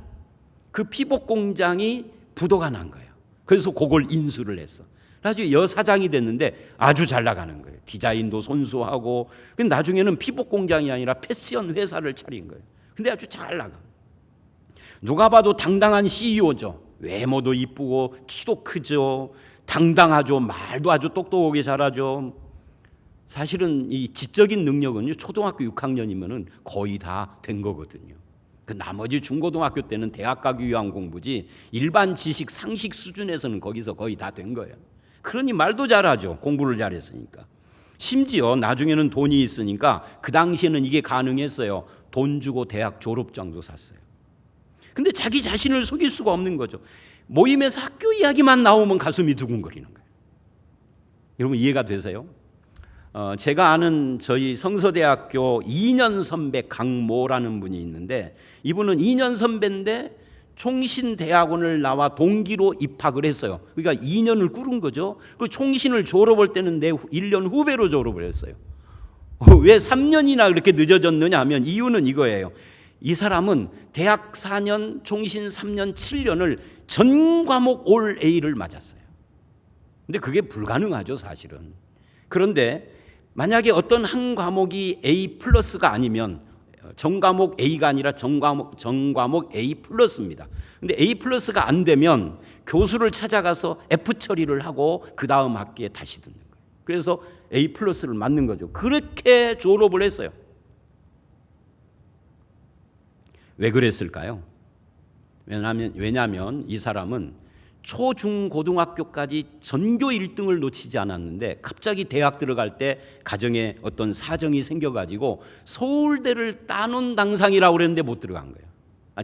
그 피복 공장이 부도가 난 거예요. 그래서 그걸 인수를 했어. 나중에 여사장이 됐는데 아주 잘 나가는 거예요. 디자인도 손수하고. 근데 나중에는 피복 공장이 아니라 패션 회사를 차린 거예요. 근데 아주 잘 나가. 누가 봐도 당당한 CEO죠. 외모도 이쁘고 키도 크죠. 당당하죠. 말도 아주 똑똑하게 잘하죠. 사실은 이 지적인 능력은요, 초등학교 6학년이면은 거의 다 된 거거든요. 그 나머지 중고등학교 때는 대학 가기 위한 공부지 일반 지식 상식 수준에서는 거기서 거의 다 된 거예요. 그러니 말도 잘하죠. 공부를 잘했으니까. 심지어 나중에는 돈이 있으니까 그 당시에는 이게 가능했어요. 돈 주고 대학 졸업장도 샀어요. 근데 자기 자신을 속일 수가 없는 거죠. 모임에서 학교 이야기만 나오면 가슴이 두근거리는 거예요. 여러분 이해가 되세요? 제가 아는 저희 성서대학교 2년 선배 강모라는 분이 있는데 이분은 2년 선배인데 총신대학원을 나와 동기로 입학을 했어요. 그러니까 2년을 꾸른 거죠. 그 총신을 졸업할 때는 내 1년 후배로 졸업을 했어요. 왜 3년이나 그렇게 늦어졌느냐 하면 이유는 이거예요. 이 사람은 대학 4년, 총신 3년, 7년을 전 과목 올 A를 맞았어요. 근데 그게 불가능하죠, 사실은. 그런데 만약에 어떤 한 과목이 A 플러스가 아니면 전 과목 A가 아니라 전 과목 A 플러스입니다. 근데 A 플러스가 안 되면 교수를 찾아가서 F 처리를 하고 그 다음 학기에 다시 듣는 거예요. 그래서 A 플러스를 맞는 거죠. 그렇게 졸업을 했어요. 왜 그랬을까요? 왜냐하면 이 사람은 초, 중, 고등학교까지 전교 1등을 놓치지 않았는데 갑자기 대학 들어갈 때 가정에 어떤 사정이 생겨가지고 서울대를 따놓은 당상이라고 그랬는데 못 들어간 거예요.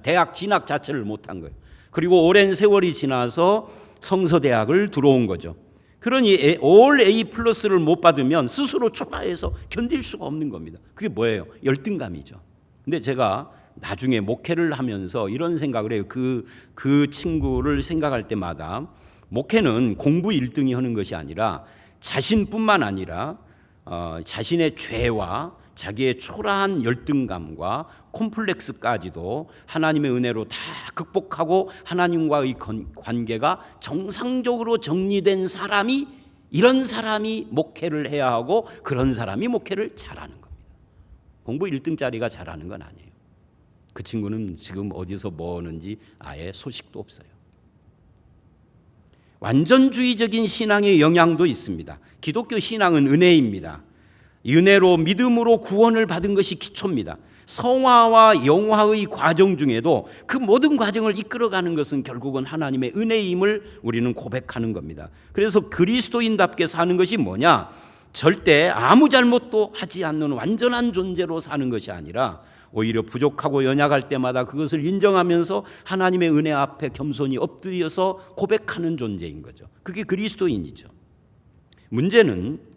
대학 진학 자체를 못한 거예요. 그리고 오랜 세월이 지나서 성서대학을 들어온 거죠. 그러니 올 A 플러스를 못 받으면 스스로 초라해서 견딜 수가 없는 겁니다. 그게 뭐예요? 열등감이죠. 근데 제가 나중에 목회를 하면서 이런 생각을 해요. 그 친구를 생각할 때마다 목회는 공부 1등이 하는 것이 아니라 자신뿐만 아니라 자신의 죄와 자기의 초라한 열등감과 콤플렉스까지도 하나님의 은혜로 다 극복하고 하나님과의 관계가 정상적으로 정리된 사람이, 이런 사람이 목회를 해야 하고 그런 사람이 목회를 잘하는 겁니다. 공부 1등짜리가 잘하는 건 아니에요. 그 친구는 지금 어디서 뭐 하는지 아예 소식도 없어요. 완전주의적인 신앙의 영향도 있습니다. 기독교 신앙은 은혜입니다. 은혜로 믿음으로 구원을 받은 것이 기초입니다. 성화와 영화의 과정 중에도 그 모든 과정을 이끌어가는 것은 결국은 하나님의 은혜임을 우리는 고백하는 겁니다. 그래서 그리스도인답게 사는 것이 뭐냐? 절대 아무 잘못도 하지 않는 완전한 존재로 사는 것이 아니라 오히려 부족하고 연약할 때마다 그것을 인정하면서 하나님의 은혜 앞에 겸손히 엎드려서 고백하는 존재인 거죠. 그게 그리스도인이죠. 문제는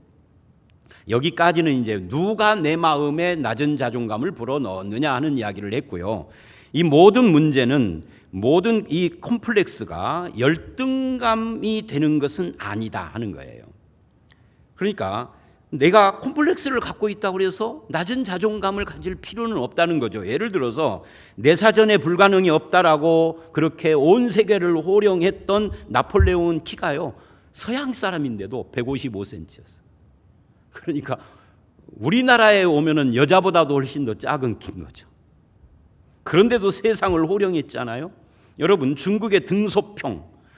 여기까지는 이제 누가 내 마음에 낮은 자존감을 불어넣느냐 하는 이야기를 했고요. 이 모든 문제는 모든 이 콤플렉스가 열등감이 되는 것은 아니다 하는 거예요. 그러니까 내가 콤플렉스를 갖고 있다고 해서 낮은 자존감을 가질 필요는 없다는 거죠. 예를 들어서 내 사전에 불가능이 없다라고 그렇게 온 세계를 호령했던 나폴레옹 키가요, 서양 사람인데도 155cm였어요. 그러니까 우리나라에 오면은 여자보다도 훨씬 더 작은 키인 거죠. 그런데도 세상을 호령했잖아요. 여러분, 중국의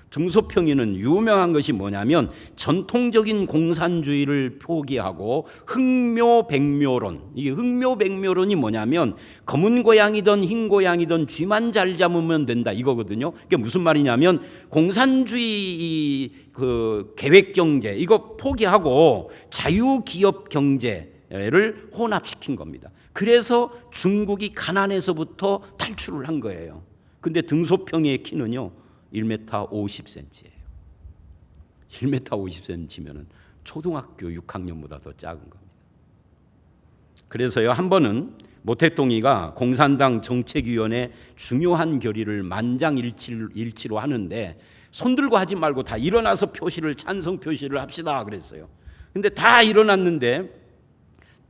등소평이는 유명한 것이 뭐냐면 전통적인 공산주의를 포기하고 흥묘백묘론. 이 흥묘백묘론이 뭐냐면 검은 고양이든 흰 고양이든 쥐만 잘 잡으면 된다 이거거든요. 이게 무슨 말이냐면 공산주의 그 계획 경제 이거 포기하고 자유기업 경제를 혼합시킨 겁니다. 그래서 중국이 가난에서부터 탈출을 한 거예요. 근데 등소평의 키는요 1m 50cm예요. 1m 50cm면은 초등학교 6학년보다 더 작은 겁니다. 그래서요, 한 번은 모택동이가 공산당 정책위원회 중요한 결의를 만장일치로 하는데 손들고 하지 말고 다 일어나서 찬성 표시를 합시다 그랬어요. 근데 다 일어났는데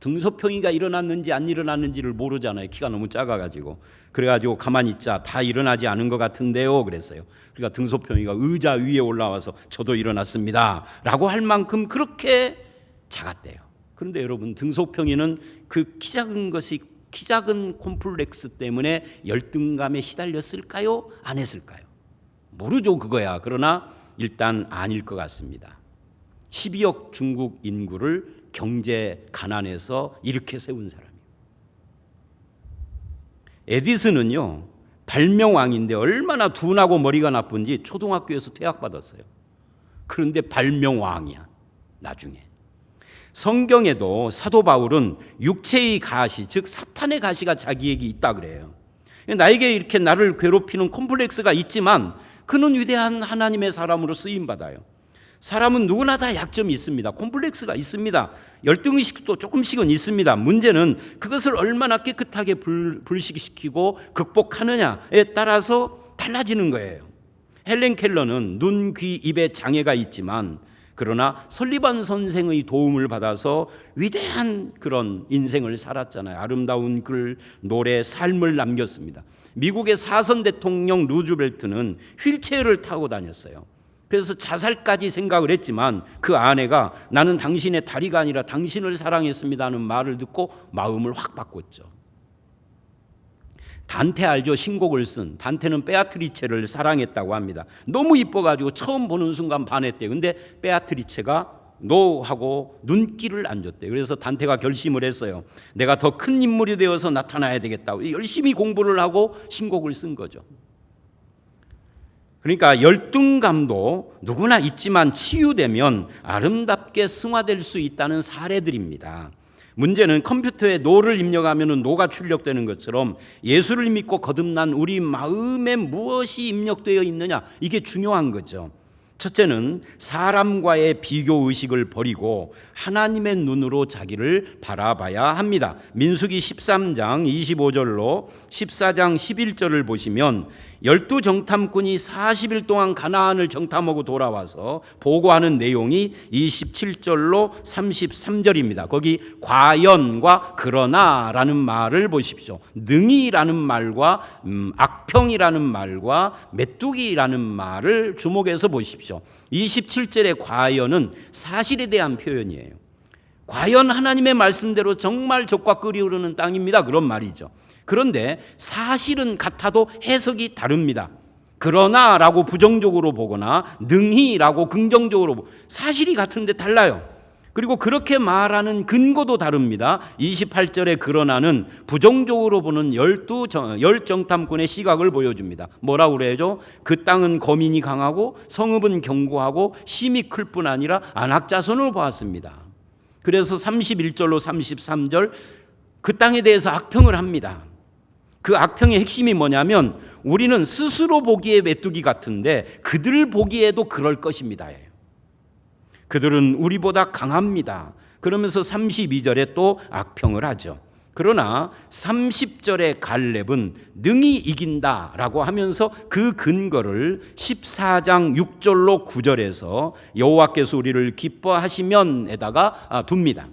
등소평이가 일어났는지 안 일어났는지를 모르잖아요. 키가 너무 작아가지고. 그래가지고 가만히 있자, 다 일어나지 않은 것 같은데요 그랬어요. 그러니까 등소평이가 의자 위에 올라와서 저도 일어났습니다 라고 할 만큼 그렇게 작았대요. 그런데 여러분, 등소평이는 그 키 작은 콤플렉스 때문에 열등감에 시달렸을까요? 안 했을까요? 모르죠, 그거야. 그러나 일단 아닐 것 같습니다. 12억 중국 인구를 경제 가난에서 이렇게 세운 사람이에요. 에디슨은요, 발명왕인데 얼마나 둔하고 머리가 나쁜지 초등학교에서 퇴학받았어요. 그런데 발명왕이야 나중에. 성경에도 사도 바울은 육체의 가시, 즉 사탄의 가시가 자기에게 있다 그래요. 나에게 이렇게 나를 괴롭히는 콤플렉스가 있지만 그는 위대한 하나님의 사람으로 쓰임받아요. 사람은 누구나 다 약점이 있습니다. 콤플렉스가 있습니다. 열등의식도 조금씩은 있습니다. 문제는 그것을 얼마나 깨끗하게 불식시키고 극복하느냐에 따라서 달라지는 거예요. 헬렌 켈러는 눈, 귀, 입에 장애가 있지만 그러나 설리반 선생의 도움을 받아서 위대한 그런 인생을 살았잖아요. 아름다운 글, 노래, 삶을 남겼습니다. 미국의 4선 대통령 루즈벨트는 휠체어를 타고 다녔어요. 그래서 자살까지 생각을 했지만 그 아내가 나는 당신의 다리가 아니라 당신을 사랑했습니다 하는 말을 듣고 마음을 확 바꿨죠. 단테 알죠? 신곡을 쓴 단테는 베아트리체를 사랑했다고 합니다. 너무 이뻐가지고 처음 보는 순간 반했대요. 근데 베아트리체가 노하고 눈길을 안 줬대요. 그래서 단테가 결심을 했어요. 내가 더 큰 인물이 되어서 나타나야 되겠다고 열심히 공부를 하고 신곡을 쓴 거죠. 그러니까 열등감도 누구나 있지만 치유되면 아름답게 승화될 수 있다는 사례들입니다. 문제는 컴퓨터에 노를 입력하면 노가 출력되는 것처럼 예수를 믿고 거듭난 우리 마음에 무엇이 입력되어 있느냐, 이게 중요한 거죠. 첫째는 사람과의 비교의식을 버리고 하나님의 눈으로 자기를 바라봐야 합니다. 민수기 13장 25절로 14장 11절을 보시면 12정탐꾼이 40일 동안 가나안을 정탐하고 돌아와서 보고하는 내용이 27절로 33절입니다. 거기 과연과 그러나라는 말을 보십시오. 능이라는 말과 악평이라는 말과 메뚜기라는 말을 주목해서 보십시오. 27절의 과연은 사실에 대한 표현이에요. 과연 하나님의 말씀대로 정말 젖과 꿀이 흐르는 땅입니다. 그런 말이죠. 그런데 사실은 같아도 해석이 다릅니다. 그러나라고 부정적으로 보거나 능히라고 긍정적으로 보고 사실이 같은데 달라요. 그리고 그렇게 말하는 근거도 다릅니다. 28절에 그러나는 부정적으로 보는 열정탐꾼의 시각을 보여줍니다. 뭐라고 그래야죠? 그 땅은 거민이 강하고 성읍은 견고하고 심이 클 뿐 아니라 안악자손을 보았습니다. 그래서 31절로 33절 그 땅에 대해서 악평을 합니다. 그 악평의 핵심이 뭐냐면 우리는 스스로 보기에 메뚜기 같은데 그들 보기에도 그럴 것입니다. 그들은 우리보다 강합니다. 그러면서 32절에 또 악평을 하죠. 그러나 30절에 갈렙은 능히 이긴다라고 하면서 그 근거를 14장 6절로 9절에서 여호와께서 우리를 기뻐하시면에다가 둡니다.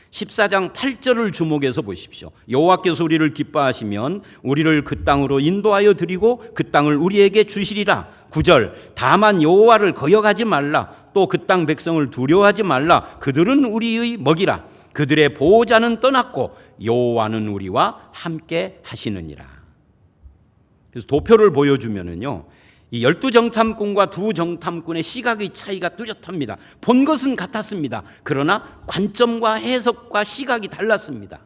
14장 8절을 주목해서 보십시오. 여호와께서 우리를 기뻐하시면 우리를 그 땅으로 인도하여 드리고 그 땅을 우리에게 주시리라. 9절 다만 여호와를 거역하지 말라. 또 그 땅 백성을 두려워하지 말라. 그들은 우리의 먹이라. 그들의 보호자는 떠났고 여호와는 우리와 함께 하시느니라. 그래서 도표를 보여주면은요, 이 12정탐꾼과 두 정탐꾼의 시각의 차이가 뚜렷합니다. 본 것은 같았습니다. 그러나 관점과 해석과 시각이 달랐습니다.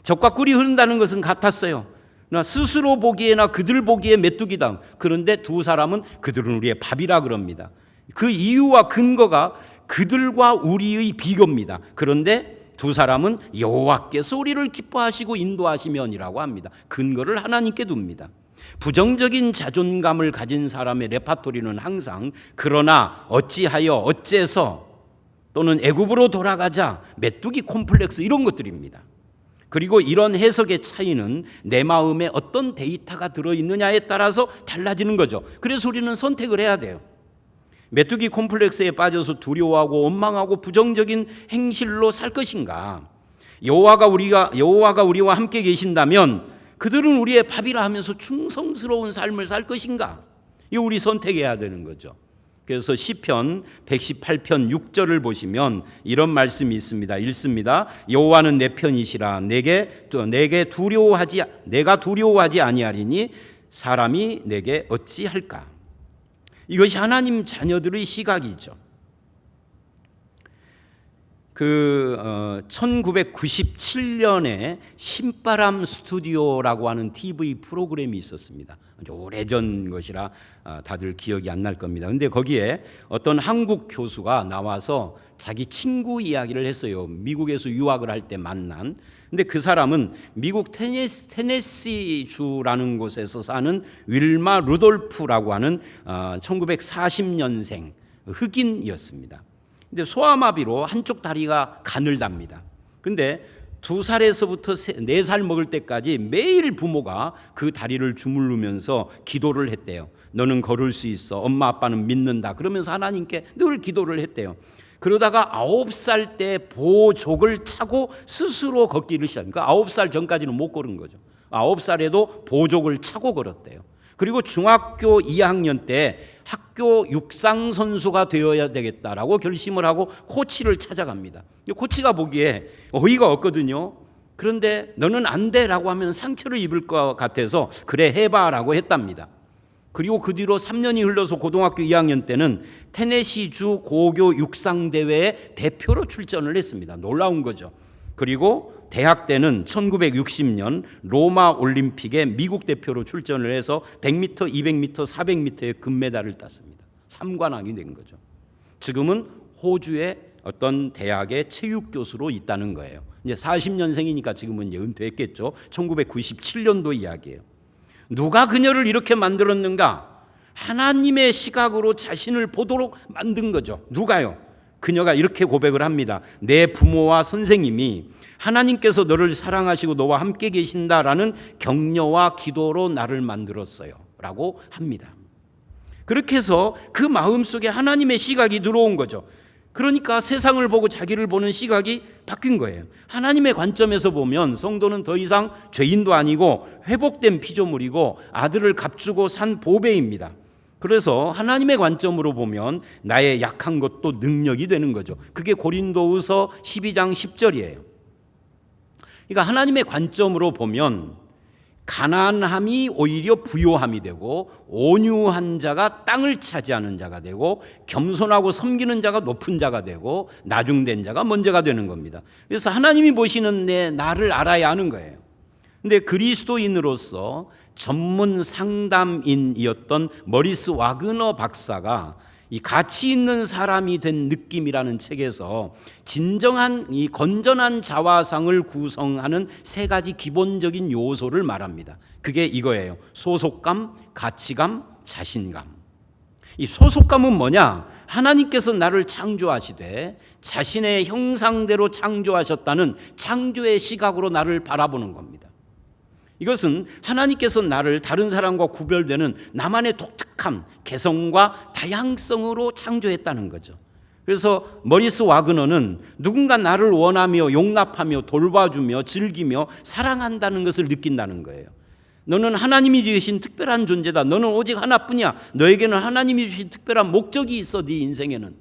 적과 꿀이 흐른다는 것은 같았어요. 그러나 스스로 보기에나 그들 보기에 메뚜기다. 그런데 두 사람은 그들은 우리의 밥이라 그럽니다. 그 이유와 근거가 그들과 우리의 비교입니다. 그런데 두 사람은 여호와께서 우리를 기뻐하시고 인도하시면이라고 합니다. 근거를 하나님께 둡니다. 부정적인 자존감을 가진 사람의 레파토리는 항상 그러나 어찌하여 어째서 또는 애굽으로 돌아가자 메뚜기 콤플렉스 이런 것들입니다. 그리고 이런 해석의 차이는 내 마음에 어떤 데이터가 들어있느냐에 따라서 달라지는 거죠. 그래서 우리는 선택을 해야 돼요. 메뚜기 콤플렉스에 빠져서 두려워하고 원망하고 부정적인 행실로 살 것인가? 여호와가 우리와 함께 계신다면 그들은 우리의 밥이라 하면서 충성스러운 삶을 살 것인가? 이거 우리 선택해야 되는 거죠. 그래서 시편 118편 6절을 보시면 이런 말씀이 있습니다. 읽습니다. 여호와는 내 편이시라. 내가 두려워하지 아니하리니 사람이 내게 어찌할까? 이것이 하나님 자녀들의 시각이죠. 1997년에 신바람 스튜디오라고 하는 TV 프로그램이 있었습니다. 오래전 것이라 다들 기억이 안 날 겁니다. 근데 거기에 어떤 한국 교수가 나와서 자기 친구 이야기를 했어요. 미국에서 유학을 할 때 만난. 근데 그 사람은 미국 테네시주라는 곳에서 사는 윌마 루돌프라고 하는 1940년생 흑인이었습니다. 근데 소아마비로 한쪽 다리가 가늘답니다. 근데 2살에서부터 4살 먹을 때까지 매일 부모가 그 다리를 주물르면서 기도를 했대요. 너는 걸을 수 있어. 엄마 아빠는 믿는다. 그러면서 하나님께 늘 기도를 했대요. 그러다가 9살 때 보족을 차고 스스로 걷기를 시작합니다. 9살 전까지는 못 걸은 거죠. 9살에도 보족을 차고 걸었대요. 그리고 중학교 2학년 때 학교 육상 선수가 되어야 되겠다라고 결심을 하고 코치를 찾아갑니다. 코치가 보기에 어이가 없거든요. 그런데 너는 안 돼라고 하면 상처를 입을 것 같아서 그래 해봐라고 했답니다. 그리고 그 뒤로 3년이 흘러서 고등학교 2학년 때는 테네시주 고교 육상대회에 대표로 출전을 했습니다. 놀라운 거죠. 그리고 대학 때는 1960년 로마 올림픽에 미국 대표로 출전을 해서 100m, 200m, 400m에 금메달을 땄습니다. 3관왕이 된 거죠. 지금은 호주의 어떤 대학의 체육 교수로 있다는 거예요. 이제 40년생이니까 지금은 이제 은퇴했겠죠. 1997년도 이야기예요. 누가 그녀를 이렇게 만들었는가? 하나님의 시각으로 자신을 보도록 만든 거죠. 누가요? 그녀가 이렇게 고백을 합니다. 내 부모와 선생님이 하나님께서 너를 사랑하시고 너와 함께 계신다라는 격려와 기도로 나를 만들었어요 라고 합니다. 그렇게 해서 그 마음속에 하나님의 시각이 들어온 거죠. 그러니까 세상을 보고 자기를 보는 시각이 바뀐 거예요. 하나님의 관점에서 보면 성도는 더 이상 죄인도 아니고 회복된 피조물이고 아들을 값주고 산 보배입니다. 그래서 하나님의 관점으로 보면 나의 약한 것도 능력이 되는 거죠. 그게 고린도후서 12장 10절이에요. 그러니까 하나님의 관점으로 보면 가난함이 오히려 부요함이 되고, 온유한 자가 땅을 차지하는 자가 되고, 겸손하고 섬기는 자가 높은 자가 되고, 나중된 자가 먼저가 되는 겁니다. 그래서 하나님이 보시는 나를 알아야 하는 거예요. 근데 그리스도인으로서 전문 상담인이었던 머리스 와그너 박사가 이 가치 있는 사람이 된 느낌이라는 책에서 진정한 이 건전한 자화상을 구성하는 세 가지 기본적인 요소를 말합니다. 그게 이거예요. 소속감, 가치감, 자신감. 이 소속감은 뭐냐? 하나님께서 나를 창조하시되 자신의 형상대로 창조하셨다는 창조의 시각으로 나를 바라보는 겁니다. 이것은 하나님께서 나를 다른 사람과 구별되는 나만의 독특함, 개성과 다양성으로 창조했다는 거죠. 그래서 머리스 와그너는 누군가 나를 원하며 용납하며 돌봐주며 즐기며 사랑한다는 것을 느낀다는 거예요. 너는 하나님이 주신 특별한 존재다. 너는 오직 하나뿐이야. 너에게는 하나님이 주신 특별한 목적이 있어. 네 인생에는.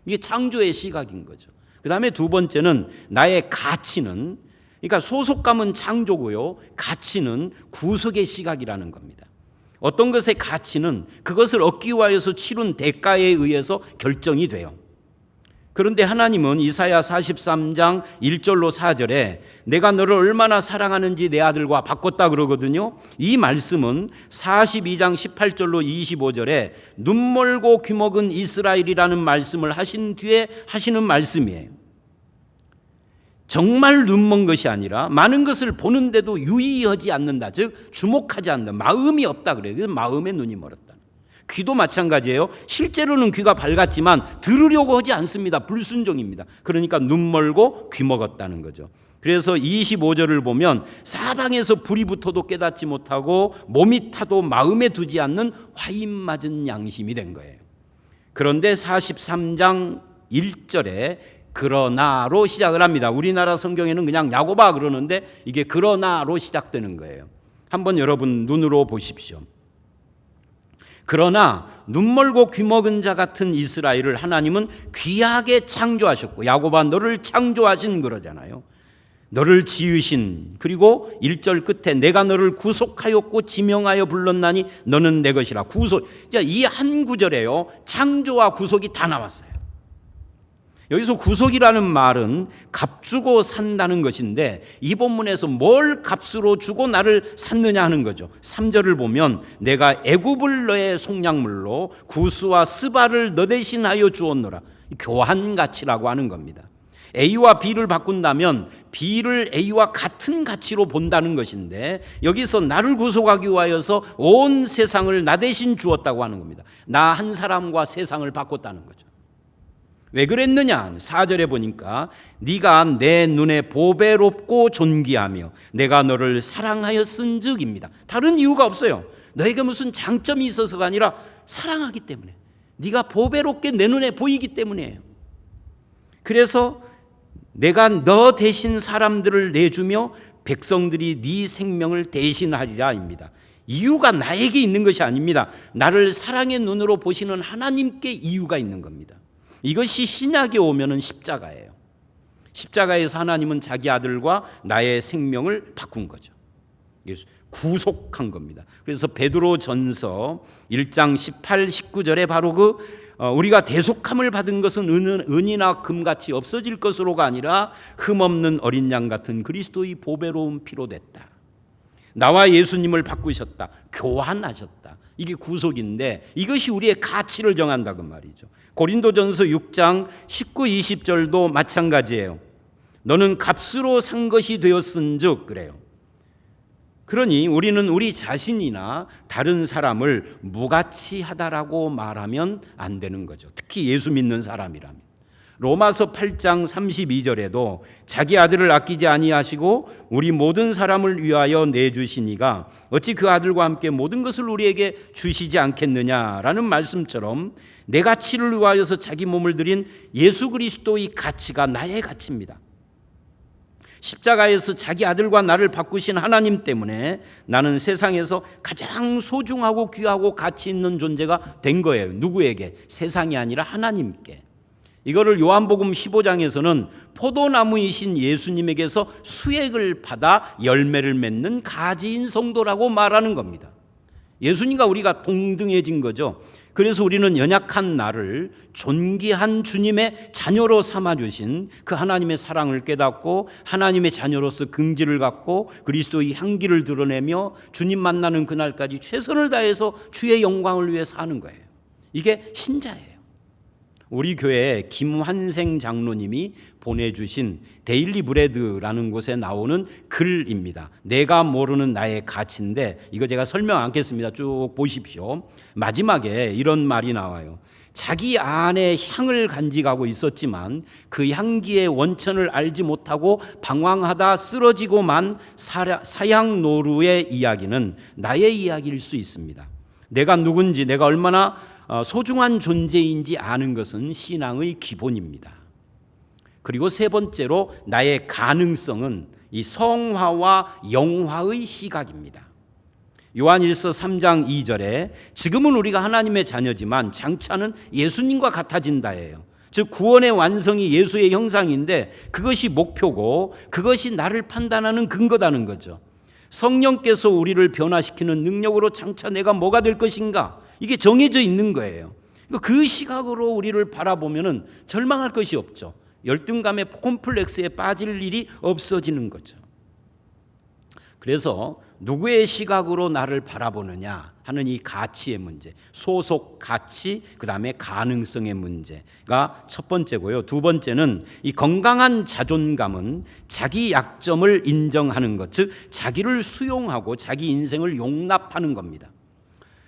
이게 창조의 시각인 거죠. 그 다음에 두 번째는 나의 가치는, 그러니까 소속감은 창조고요, 가치는 구속의 시각이라는 겁니다. 어떤 것의 가치는 그것을 얻기 위하여서 치른 대가에 의해서 결정이 돼요. 그런데 하나님은 이사야 43장 1절로 4절에 내가 너를 얼마나 사랑하는지 내 아들과 바꿨다 그러거든요. 이 말씀은 42장 18절로 25절에 눈 멀고 귀 먹은 이스라엘이라는 말씀을 하신 뒤에 하시는 말씀이에요. 정말 눈먼 것이 아니라 많은 것을 보는데도 유의하지 않는다. 즉 주목하지 않는다. 마음이 없다 그래요. 그래서 마음의 눈이 멀었다. 귀도 마찬가지예요. 실제로는 귀가 밝았지만 들으려고 하지 않습니다. 불순종입니다. 그러니까 눈 멀고 귀 먹었다는 거죠. 그래서 25절을 보면 사방에서 불이 붙어도 깨닫지 못하고 몸이 타도 마음에 두지 않는 화인 맞은 양심이 된 거예요. 그런데 43장 1절에 그러나로 시작을 합니다. 우리나라 성경에는 그냥 야고바 그러는데 이게 그러나로 시작되는 거예요. 한번 여러분 눈으로 보십시오. 그러나 눈 멀고 귀 먹은 자 같은 이스라엘을 하나님은 귀하게 창조하셨고, 야고바 너를 창조하신 그러잖아요. 너를 지으신, 그리고 1절 끝에 내가 너를 구속하였고 지명하여 불렀나니 너는 내 것이라. 구속, 이 한 구절에요, 창조와 구속이 다 나왔어요. 여기서 구속이라는 말은 값주고 산다는 것인데, 이 본문에서 뭘 값으로 주고 나를 샀느냐 하는 거죠. 3절을 보면 내가 애굽을 너의 속량물로 구스와 스바를 너 대신하여 주었노라. 교환가치라고 하는 겁니다. A와 B를 바꾼다면 B를 A와 같은 가치로 본다는 것인데, 여기서 나를 구속하기 위하여서 온 세상을 나 대신 주었다고 하는 겁니다. 나 한 사람과 세상을 바꿨다는 거죠. 왜 그랬느냐? 4절에 보니까 네가 내 눈에 보배롭고 존귀하며 내가 너를 사랑하였은즉입니다. 다른 이유가 없어요. 너에게 무슨 장점이 있어서가 아니라 사랑하기 때문에, 네가 보배롭게 내 눈에 보이기 때문이에요. 그래서 내가 너 대신 사람들을 내주며 백성들이 네 생명을 대신하리라입니다. 이유가 나에게 있는 것이 아닙니다. 나를 사랑의 눈으로 보시는 하나님께 이유가 있는 겁니다. 이것이 신약에 오면은 십자가예요. 십자가에서 하나님은 자기 아들과 나의 생명을 바꾼 거죠. 구속한 겁니다. 그래서 베드로전서 1장 18, 19절에 바로 우리가 대속함을 받은 것은 은이나 금같이 없어질 것으로가 아니라 흠없는 어린 양 같은 그리스도의 보배로운 피로 됐다. 나와 예수님을 바꾸셨다. 교환하셨다. 이게 구속인데, 이것이 우리의 가치를 정한다 그 말이죠. 고린도전서 6장 19, 20절도 마찬가지예요. 너는 값으로 산 것이 되었은즉 그래요. 그러니 우리는 우리 자신이나 다른 사람을 무가치하다라고 말하면 안 되는 거죠. 특히 예수 믿는 사람이라면. 로마서 8장 32절에도 자기 아들을 아끼지 아니하시고 우리 모든 사람을 위하여 내주시니가 어찌 그 아들과 함께 모든 것을 우리에게 주시지 않겠느냐라는 말씀처럼 내 가치를 위하여서 자기 몸을 드린 예수 그리스도의 가치가 나의 가치입니다. 십자가에서 자기 아들과 나를 바꾸신 하나님 때문에 나는 세상에서 가장 소중하고 귀하고 가치 있는 존재가 된 거예요. 누구에게? 세상이 아니라 하나님께. 이거를 요한복음 15장에서는 포도나무이신 예수님에게서 수액을 받아 열매를 맺는 가지인 성도라고 말하는 겁니다. 예수님과 우리가 동등해진 거죠. 그래서 우리는 연약한 나를 존귀한 주님의 자녀로 삼아주신 그 하나님의 사랑을 깨닫고 하나님의 자녀로서 긍지를 갖고 그리스도의 향기를 드러내며 주님 만나는 그날까지 최선을 다해서 주의 영광을 위해 사는 거예요. 이게 신자예요. 우리 교회 김환생 장로님이 보내주신 데일리 브레드라는 곳에 나오는 글입니다. 내가 모르는 나의 가치인데 이거 제가 설명 않겠습니다. 쭉 보십시오. 마지막에 이런 말이 나와요. 자기 안에 향을 간직하고 있었지만 그 향기의 원천을 알지 못하고 방황하다 쓰러지고 만 사양노루의 이야기는 나의 이야기일 수 있습니다. 내가 누군지, 내가 얼마나 소중한 존재인지 아는 것은 신앙의 기본입니다. 그리고 세 번째로 나의 가능성은 이 성화와 영화의 시각입니다. 요한일서 3장 2절에 지금은 우리가 하나님의 자녀지만 장차는 예수님과 같아진다예요. 즉 구원의 완성이 예수의 형상인데 그것이 목표고 그것이 나를 판단하는 근거다는 거죠. 성령께서 우리를 변화시키는 능력으로 장차 내가 뭐가 될 것인가, 이게 정해져 있는 거예요. 그 시각으로 우리를 바라보면 절망할 것이 없죠. 열등감의 콤플렉스에 빠질 일이 없어지는 거죠. 그래서 누구의 시각으로 나를 바라보느냐 하는 이 가치의 문제, 소속 가치, 그 다음에 가능성의 문제가 첫 번째고요. 두 번째는 이 건강한 자존감은 자기 약점을 인정하는 것, 즉 자기를 수용하고 자기 인생을 용납하는 겁니다.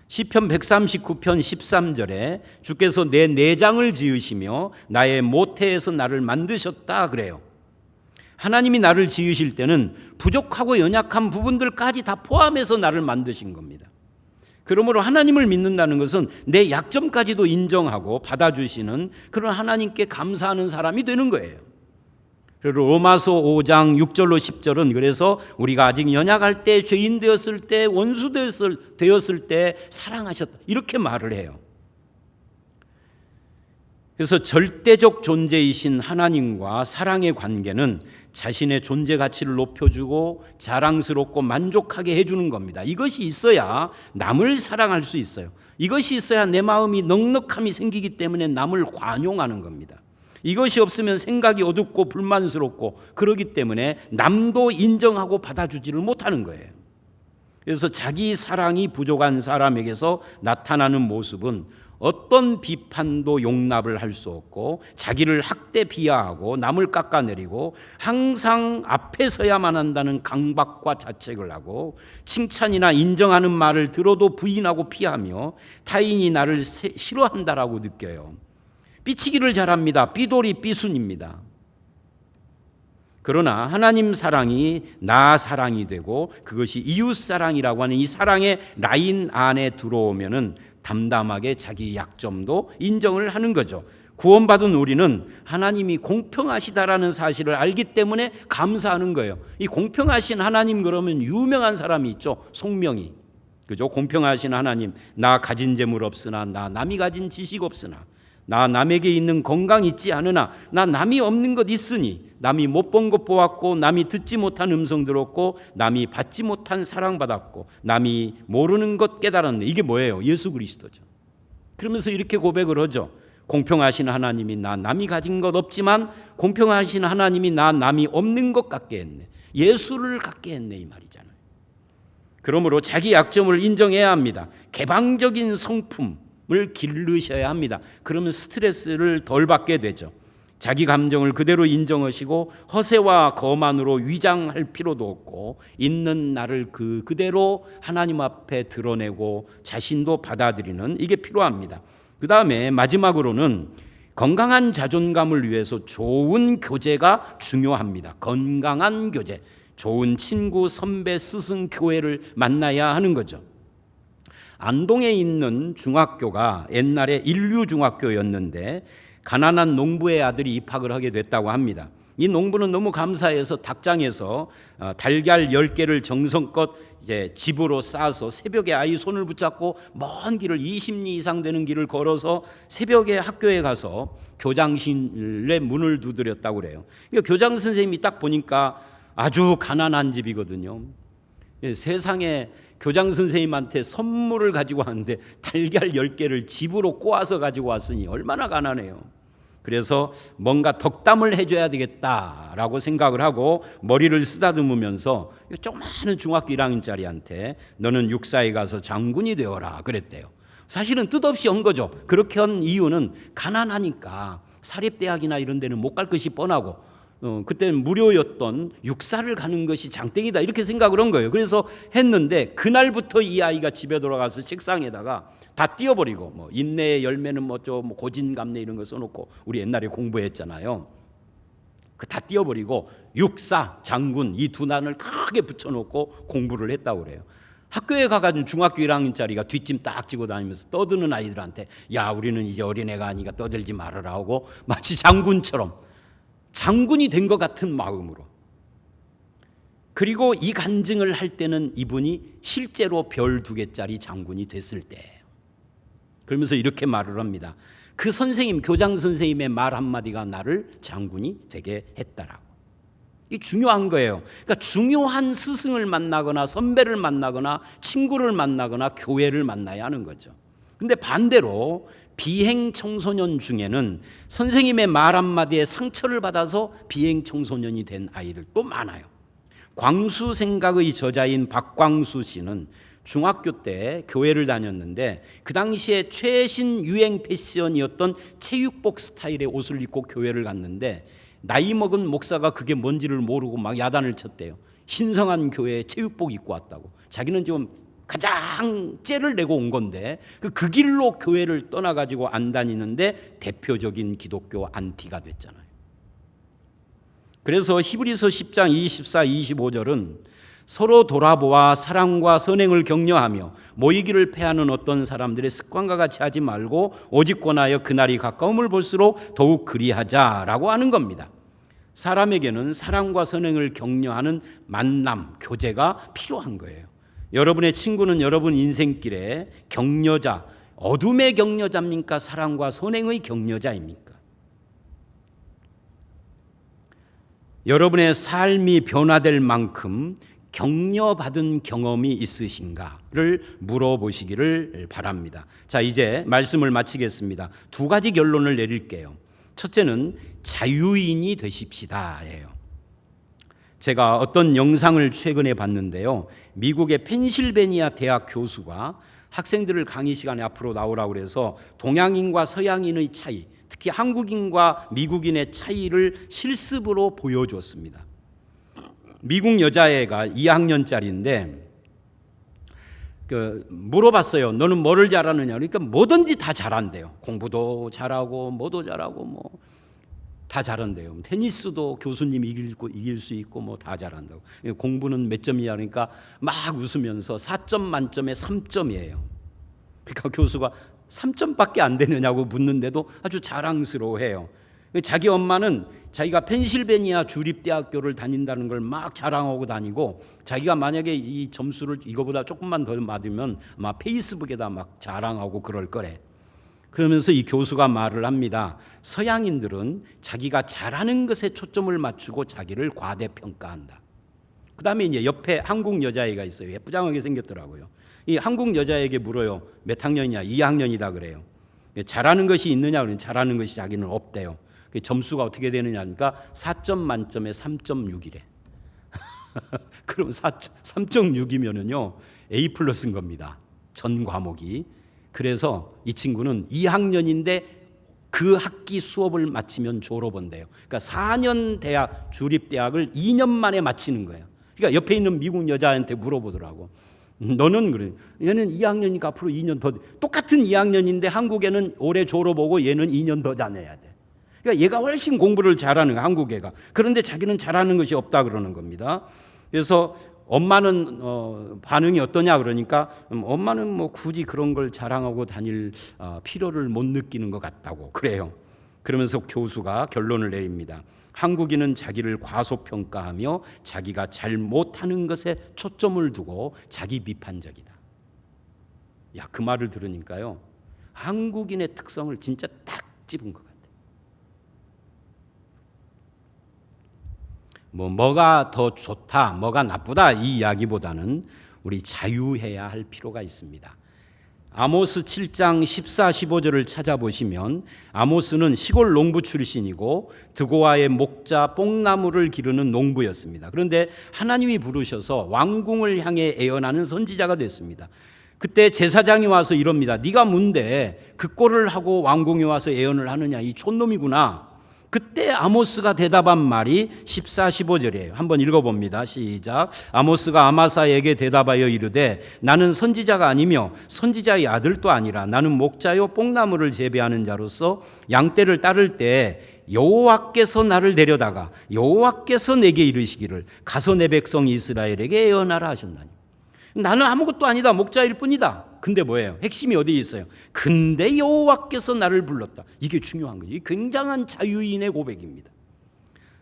시편 139편 13절에 주께서 내 내장을 지으시며 나의 모태에서 나를 만드셨다 그래요. 하나님이 나를 지으실 때는 부족하고 연약한 부분들까지 다 포함해서 나를 만드신 겁니다. 그러므로 하나님을 믿는다는 것은 내 약점까지도 인정하고 받아주시는 그런 하나님께 감사하는 사람이 되는 거예요. 그리고 로마서 5장 6절로 10절은 그래서 우리가 아직 연약할 때, 죄인 되었을 때, 원수 되었을 때 사랑하셨다 이렇게 말을 해요. 그래서 절대적 존재이신 하나님과 사랑의 관계는 자신의 존재 가치를 높여주고 자랑스럽고 만족하게 해주는 겁니다. 이것이 있어야 남을 사랑할 수 있어요. 이것이 있어야 내 마음이 넉넉함이 생기기 때문에 남을 관용하는 겁니다. 이것이 없으면 생각이 어둡고 불만스럽고 그러기 때문에 남도 인정하고 받아주지를 못하는 거예요. 그래서 자기 사랑이 부족한 사람에게서 나타나는 모습은 어떤 비판도 용납을 할 수 없고 자기를 학대 비하하고 남을 깎아내리고 항상 앞에 서야만 한다는 강박과 자책을 하고 칭찬이나 인정하는 말을 들어도 부인하고 피하며 타인이 나를 싫어한다라고 느껴요. 삐치기를 잘합니다. 삐돌이 삐순입니다. 그러나 하나님 사랑이 나 사랑이 되고 그것이 이웃 사랑이라고 하는 이 사랑의 라인 안에 들어오면은 담담하게 자기 약점도 인정을 하는 거죠. 구원받은 우리는 하나님이 공평하시다라는 사실을 알기 때문에 감사하는 거예요. 이 공평하신 하나님 그러면 유명한 사람이 있죠. 송명이. 그죠? 공평하신 하나님, 나 가진 재물 없으나 나 남이 가진 지식 없으나 나 남에게 있는 건강 있지 않으나 나 남이 없는 것 있으니 남이 못 본 것 보았고 남이 듣지 못한 음성 들었고 남이 받지 못한 사랑받았고 남이 모르는 것 깨달았네. 이게 뭐예요? 예수 그리스도죠. 그러면서 이렇게 고백을 하죠. 공평하신 하나님이 나 남이 가진 것 없지만 공평하신 하나님이 나 남이 없는 것 같게 했네. 예수를 갖게 했네 이 말이잖아요. 그러므로 자기 약점을 인정해야 합니다. 개방적인 성품을 기르셔야 합니다. 그러면 스트레스를 덜 받게 되죠. 자기 감정을 그대로 인정하시고 허세와 거만으로 위장할 필요도 없고 있는 나를 그대로 하나님 앞에 드러내고 자신도 받아들이는 이게 필요합니다. 그 다음에 마지막으로는 건강한 자존감을 위해서 좋은 교제가 중요합니다. 건강한 교제, 좋은 친구, 선배, 스승, 교회를 만나야 하는 거죠. 안동에 있는 중학교가 옛날에 인류중학교였는데 가난한 농부의 아들이 입학을 하게 됐다고 합니다. 이 농부는 너무 감사해서 닭장에서 달걀 10개를 정성껏 이제 집으로 싸서 새벽에 아이 손을 붙잡고 먼 길을 20리 이상 되는 길을 걸어서 새벽에 학교에 가서 교장실에 문을 두드렸다고 그래요. 그러니까 교장 선생님이 딱 보니까 아주 가난한 집이거든요. 세상에 교장 선생님한테 선물을 가지고 왔는데 달걀 10개를 집으로 꼬아서 가지고 왔으니 얼마나 가난해요. 그래서 뭔가 덕담을 해줘야 되겠다라고 생각을 하고 머리를 쓰다듬으면서 조그마한 중학교 1학년짜리한테 너는 육사에 가서 장군이 되어라 그랬대요. 사실은 뜻없이 한 거죠. 그렇게 한 이유는 가난하니까 사립대학이나 이런 데는 못 갈 것이 뻔하고 그때는 무료였던 육사를 가는 것이 장땡이다 이렇게 생각을 한 거예요. 그래서 했는데 그날부터 이 아이가 집에 돌아가서 책상에다가 다 띄워버리고 뭐 인내의 열매는 뭐죠, 뭐 고진감래 이런 거 써놓고 우리 옛날에 공부했잖아요. 그 다 띄워버리고 육사, 장군 이 두 난을 크게 붙여놓고 공부를 했다고 그래요. 학교에 가가지고 중학교 1학년짜리가 뒷짐 딱 지고 다니면서 떠드는 아이들한테 야 우리는 이제 어린애가 아니까 떠들지 말아라 하고 마치 장군처럼 장군이 된 것 같은 마음으로. 그리고 이 간증을 할 때는 이분이 실제로 별 2개짜리 장군이 됐을 때예요. 그러면서 이렇게 말을 합니다. 그 선생님, 교장 선생님의 말 한마디가 나를 장군이 되게 했다라고. 이 중요한 거예요. 그러니까 중요한 스승을 만나거나 선배를 만나거나 친구를 만나거나 교회를 만나야 하는 거죠. 근데 반대로 비행 청소년 중에는 선생님의 말 한마디에 상처를 받아서 비행 청소년이 된 아이들도 많아요. 광수 생각의 저자인 박광수 씨는 중학교 때 교회를 다녔는데 그 당시에 최신 유행 패션이었던 체육복 스타일의 옷을 입고 교회를 갔는데 나이 먹은 목사가 그게 뭔지를 모르고 막 야단을 쳤대요. 신성한 교회에 체육복 입고 왔다고. 자기는 지금 가장 째를 내고 온 건데 그 길로 교회를 떠나가지고 안 다니는데 대표적인 기독교 안티가 됐잖아요. 그래서 히브리서 10장 24, 25절은 서로 돌아보아 사랑과 선행을 격려하며 모이기를 패하는 어떤 사람들의 습관과 같이 하지 말고 오직 권하여 그날이 가까움을 볼수록 더욱 그리하자라고 하는 겁니다. 사람에게는 사랑과 선행을 격려하는 만남, 교제가 필요한 거예요. 여러분의 친구는 여러분 인생길에 격려자, 어둠의 격려자입니까? 사랑과 선행의 격려자입니까? 여러분의 삶이 변화될 만큼 격려받은 경험이 있으신가를 물어보시기를 바랍니다. 자, 이제 말씀을 마치겠습니다. 2가지 결론을 내릴게요. 첫째는 자유인이 되십시다예요. 제가 어떤 영상을 최근에 봤는데요. 미국의 펜실베니아 대학 교수가 학생들을 강의 시간에 앞으로 나오라고 그래서 동양인과 서양인의 차이, 특히 한국인과 미국인의 차이를 실습으로 보여주었습니다. 미국 여자애가 2학년짜리인데 물어봤어요. 너는 뭐를 잘하느냐? 그러니까 뭐든지 다 잘한대요. 공부도 잘하고 뭐도 잘하고 뭐 다 잘한대요. 테니스도 교수님이 이길 수 있고 뭐 다 잘한다고. 공부는 몇 점이야? 그러니까 막 웃으면서 4점 만점에 3점이에요. 그러니까 교수가 3점밖에 안 되느냐고 묻는데도 아주 자랑스러워해요. 자기 엄마는 자기가 펜실베니아 주립대학교를 다닌다는 걸 막 자랑하고 다니고 자기가 만약에 이 점수를 이거보다 조금만 더 맞으면 아마 페이스북에다 막 자랑하고 그럴 거래. 그러면서 이 교수가 말을 합니다. 서양인들은 자기가 잘하는 것에 초점을 맞추고 자기를 과대평가한다. 그 다음에 이제 옆에 한국 여자애가 있어요. 예쁘장하게 생겼더라고요. 이 한국 여자에게 물어요. 몇 학년이냐? 2학년이다 그래요. 잘하는 것이 있느냐? 그러면 잘하는 것이 자기는 없대요. 점수가 어떻게 되느냐 하니까 4점 만점에 3.6이래. 그럼 3.6이면은요 A 플러스인 겁니다. 전 과목이. 그래서 이 친구는 2학년인데 그 학기 수업을 마치면 졸업한대요. 그러니까 4년 대학 주립대학을 2년 만에 마치는 거예요. 그러니까 옆에 있는 미국 여자한테 물어보더라고. 너는 그래. 얘는 2학년이니까 앞으로 2년 더 똑같은 2학년인데 한국에는 올해 졸업하고 얘는 2년 더 다녀야 돼. 그러니까 얘가 훨씬 공부를 잘하는 거야, 한국 애가. 그런데 자기는 잘하는 것이 없다 그러는 겁니다. 그래서 엄마는 반응이 어떠냐 그러니까 엄마는 뭐 굳이 그런 걸 자랑하고 다닐 필요를 못 느끼는 것 같다고 그래요. 그러면서 교수가 결론을 내립니다. 한국인은 자기를 과소평가하며 자기가 잘 못하는 것에 초점을 두고 자기 비판적이다. 야, 그 말을 들으니까요, 한국인의 특성을 진짜 딱 집은 것 같아요. 뭐가 더 좋다, 뭐가 나쁘다 이 이야기보다는 우리 자유해야 할 필요가 있습니다. 아모스 7장 14, 15절을 찾아보시면 아모스는 시골 농부 출신이고 드고아의 목자 뽕나무를 기르는 농부였습니다. 그런데 하나님이 부르셔서 왕궁을 향해 애언하는 선지자가 됐습니다. 그때 제사장이 와서 이럽니다. 네가 뭔데 그 꼴을 하고 왕궁에 와서 애언을 하느냐, 이 촌놈이구나. 그때 아모스가 대답한 말이 14, 15절이에요. 한번 읽어봅니다. 시작. 아모스가 아마사에게 대답하여 이르되 나는 선지자가 아니며 선지자의 아들도 아니라 나는 목자요 뽕나무를 재배하는 자로서 양떼를 따를 때 여호와께서 나를 데려다가 여호와께서 내게 이르시기를 가서 내 백성 이스라엘에게 예언하라 하셨나니. 나는 아무것도 아니다, 목자일 뿐이다. 근데 뭐예요? 핵심이 어디에 있어요? 근데 여호와께서 나를 불렀다. 이게 중요한 거예요. 굉장한 자유인의 고백입니다.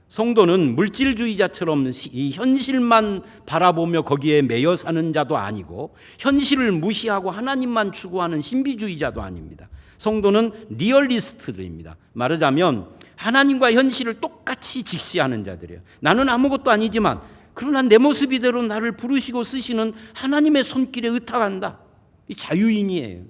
성도는 물질주의자처럼 이 현실만 바라보며 거기에 매여 사는 자도 아니고 현실을 무시하고 하나님만 추구하는 신비주의자도 아닙니다. 성도는 리얼리스트들입니다. 말하자면 하나님과 현실을 똑같이 직시하는 자들이에요. 나는 아무것도 아니지만 그러나 내 모습 이대로 나를 부르시고 쓰시는 하나님의 손길에 의탁한다. 이 자유인이에요.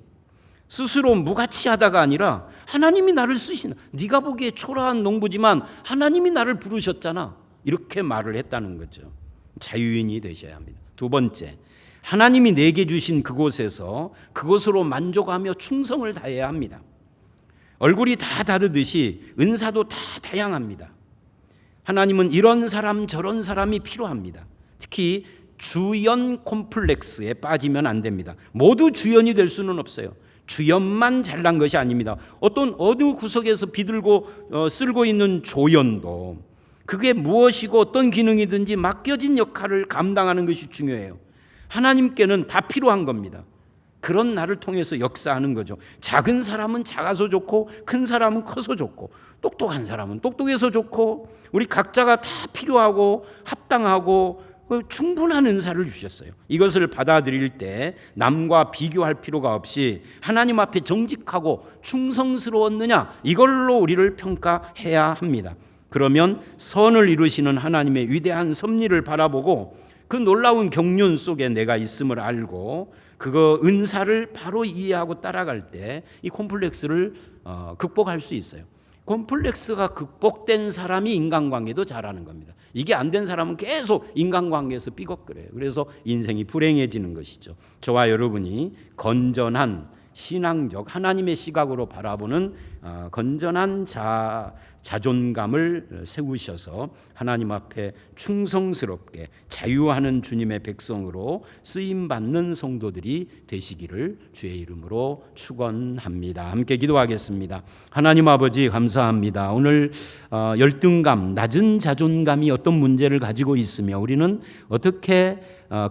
스스로 무가치하다가 아니라 하나님이 나를 쓰시나. 네가 보기에 초라한 농부지만 하나님이 나를 부르셨잖아. 이렇게 말을 했다는 거죠. 자유인이 되셔야 합니다. 두 번째, 하나님이 내게 주신 그곳에서 그것으로 만족하며 충성을 다해야 합니다. 얼굴이 다 다르듯이 은사도 다 다양합니다. 하나님은 이런 사람 저런 사람이 필요합니다. 특히 주연 콤플렉스에 빠지면 안 됩니다. 모두 주연이 될 수는 없어요. 주연만 잘난 것이 아닙니다. 어떤 어느 구석에서 비들고 쓸고 있는 조연도 그게 무엇이고 어떤 기능이든지 맡겨진 역할을 감당하는 것이 중요해요. 하나님께는 다 필요한 겁니다. 그런 나를 통해서 역사하는 거죠. 작은 사람은 작아서 좋고 큰 사람은 커서 좋고 똑똑한 사람은 똑똑해서 좋고 우리 각자가 다 필요하고 합당하고 충분한 은사를 주셨어요. 이것을 받아들일 때 남과 비교할 필요가 없이 하나님 앞에 정직하고 충성스러웠느냐 이걸로 우리를 평가해야 합니다. 그러면 선을 이루시는 하나님의 위대한 섭리를 바라보고 그 놀라운 경륜 속에 내가 있음을 알고 그거 은사를 바로 이해하고 따라갈 때 이 콤플렉스를 극복할 수 있어요. 콤플렉스가 극복된 사람이 인간관계도 잘하는 겁니다. 이게 안 된 사람은 계속 인간관계에서 삐걱거려요. 그래서 인생이 불행해지는 것이죠. 저와 여러분이 건전한 신앙적 하나님의 시각으로 바라보는 건전한 자존감을 세우셔서 하나님 앞에 충성스럽게 자유하는 주님의 백성으로 쓰임받는 성도들이 되시기를 주의 이름으로 축원합니다. 함께 기도하겠습니다. 하나님 아버지 감사합니다. 오늘 열등감, 낮은 자존감이 어떤 문제를 가지고 있으며 우리는 어떻게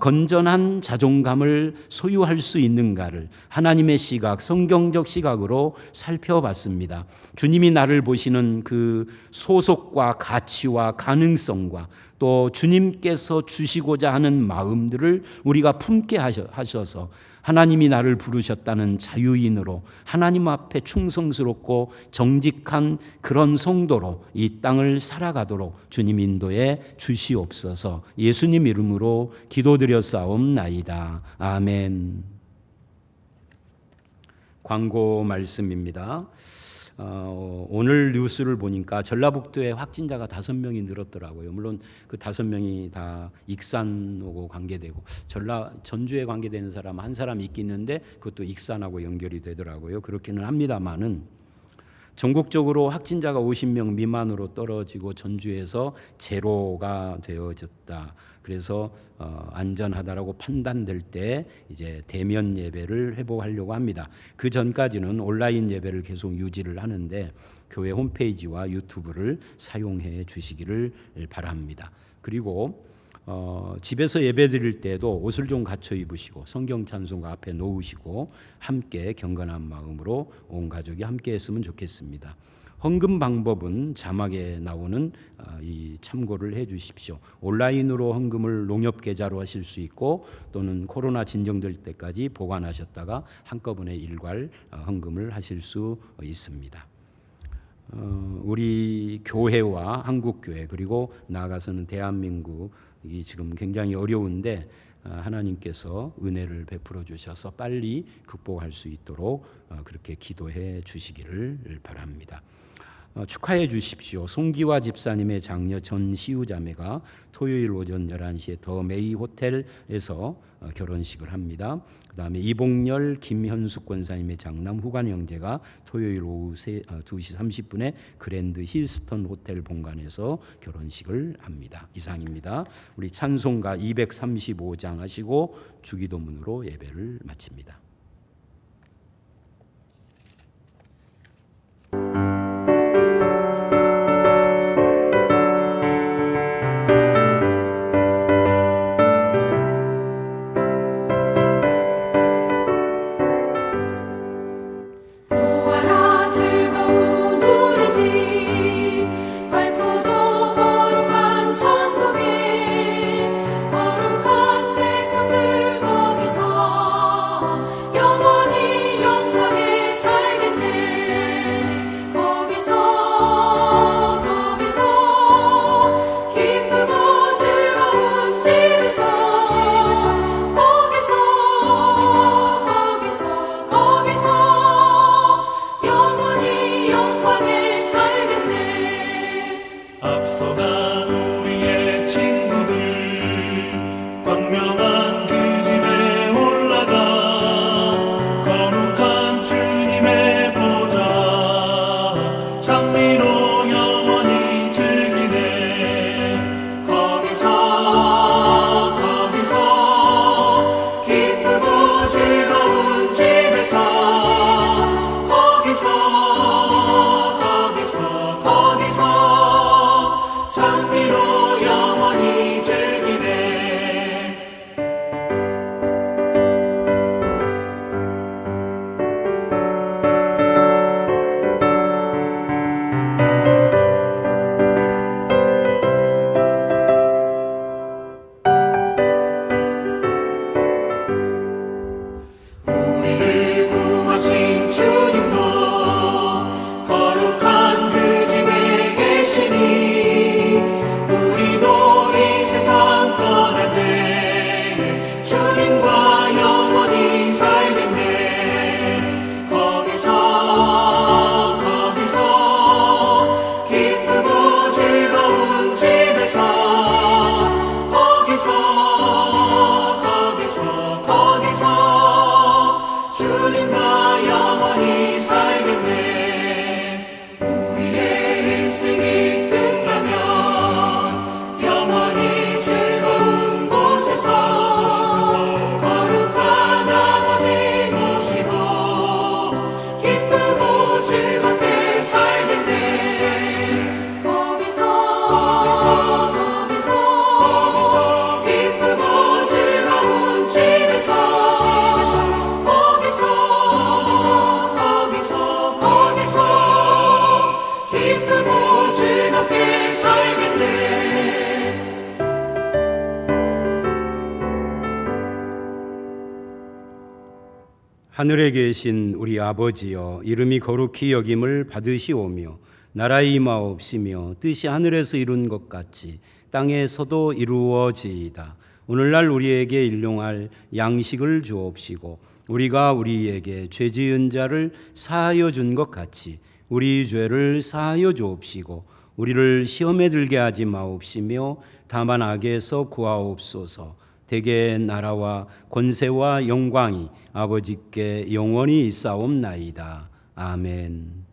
건전한 자존감을 소유할 수 있는가를 하나님의 시각, 성경적 시각으로 살펴봤습니다. 주님이 나를 보시는 그 소속과 가치와 가능성과 또 주님께서 주시고자 하는 마음들을 우리가 품게 하셔서 하나님이 나를 부르셨다는 자유인으로 하나님 앞에 충성스럽고 정직한 그런 성도로 이 땅을 살아가도록 주님 인도해 주시옵소서. 예수님 이름으로 기도드렸사옵나이다. 아멘. 광고 말씀입니다. 오늘 뉴스를 보니까 전라북도에 확진자가 5명이 늘었더라고요. 물론 그 5명이 다 익산하고 관계되고 전주에 관계되는 사람 한 사람 있겠는데 그것도 익산하고 연결이 되더라고요. 그렇기는 합니다만은 전국적으로 확진자가 50명 미만으로 떨어지고 전주에서 제로가 되어졌다. 그래서 안전하다라고 판단될 때 이제 대면 예배를 회복하려고 합니다. 그 전까지는 온라인 예배를 계속 유지를 하는데 교회 홈페이지와 유튜브를 사용해 주시기를 바랍니다. 그리고 집에서 예배 드릴 때도 옷을 좀 갖춰 입으시고 성경 찬송가 앞에 놓으시고 함께 경건한 마음으로 온 가족이 함께 했으면 좋겠습니다. 헌금 방법은 자막에 나오는 이 참고를 해 주십시오. 온라인으로 헌금을 농협 계좌로 하실 수 있고 또는 코로나 진정될 때까지 보관하셨다가 한꺼번에 일괄 헌금을 하실 수 있습니다. 우리 교회와 한국교회 그리고 나아가서는 대한민국이 지금 굉장히 어려운데 하나님께서 은혜를 베풀어 주셔서 빨리 극복할 수 있도록 그렇게 기도해 주시기를 바랍니다. 축하해 주십시오. 송기화 집사님의 장녀 전시우 자매가 토요일 오전 11시에 더 메이 호텔에서 결혼식을 합니다. 그 다음에 이봉열 김현숙 권사님의 장남 후관 형제가 토요일 오후 2시 30분에 그랜드 힐스턴 호텔 본관에서 결혼식을 합니다. 이상입니다. 우리 찬송가 235장 하시고 주기도문으로 예배를 마칩니다. 하늘에 계신 우리 아버지여, 이름이 거룩히 여김을 받으시오며 나라의 임하옵시며 뜻이 하늘에서 이룬 것 같이 땅에서도 이루어지이다. 오늘날 우리에게 일용할 양식을 주옵시고 우리가 우리에게 죄 지은 자를 사하여 준 것 같이 우리 죄를 사하여 주옵시고 우리를 시험에 들게 하지 마옵시며 다만 악에서 구하옵소서. 대개 나라와 권세와 영광이 아버지께 영원히 있사옵나이다. 아멘.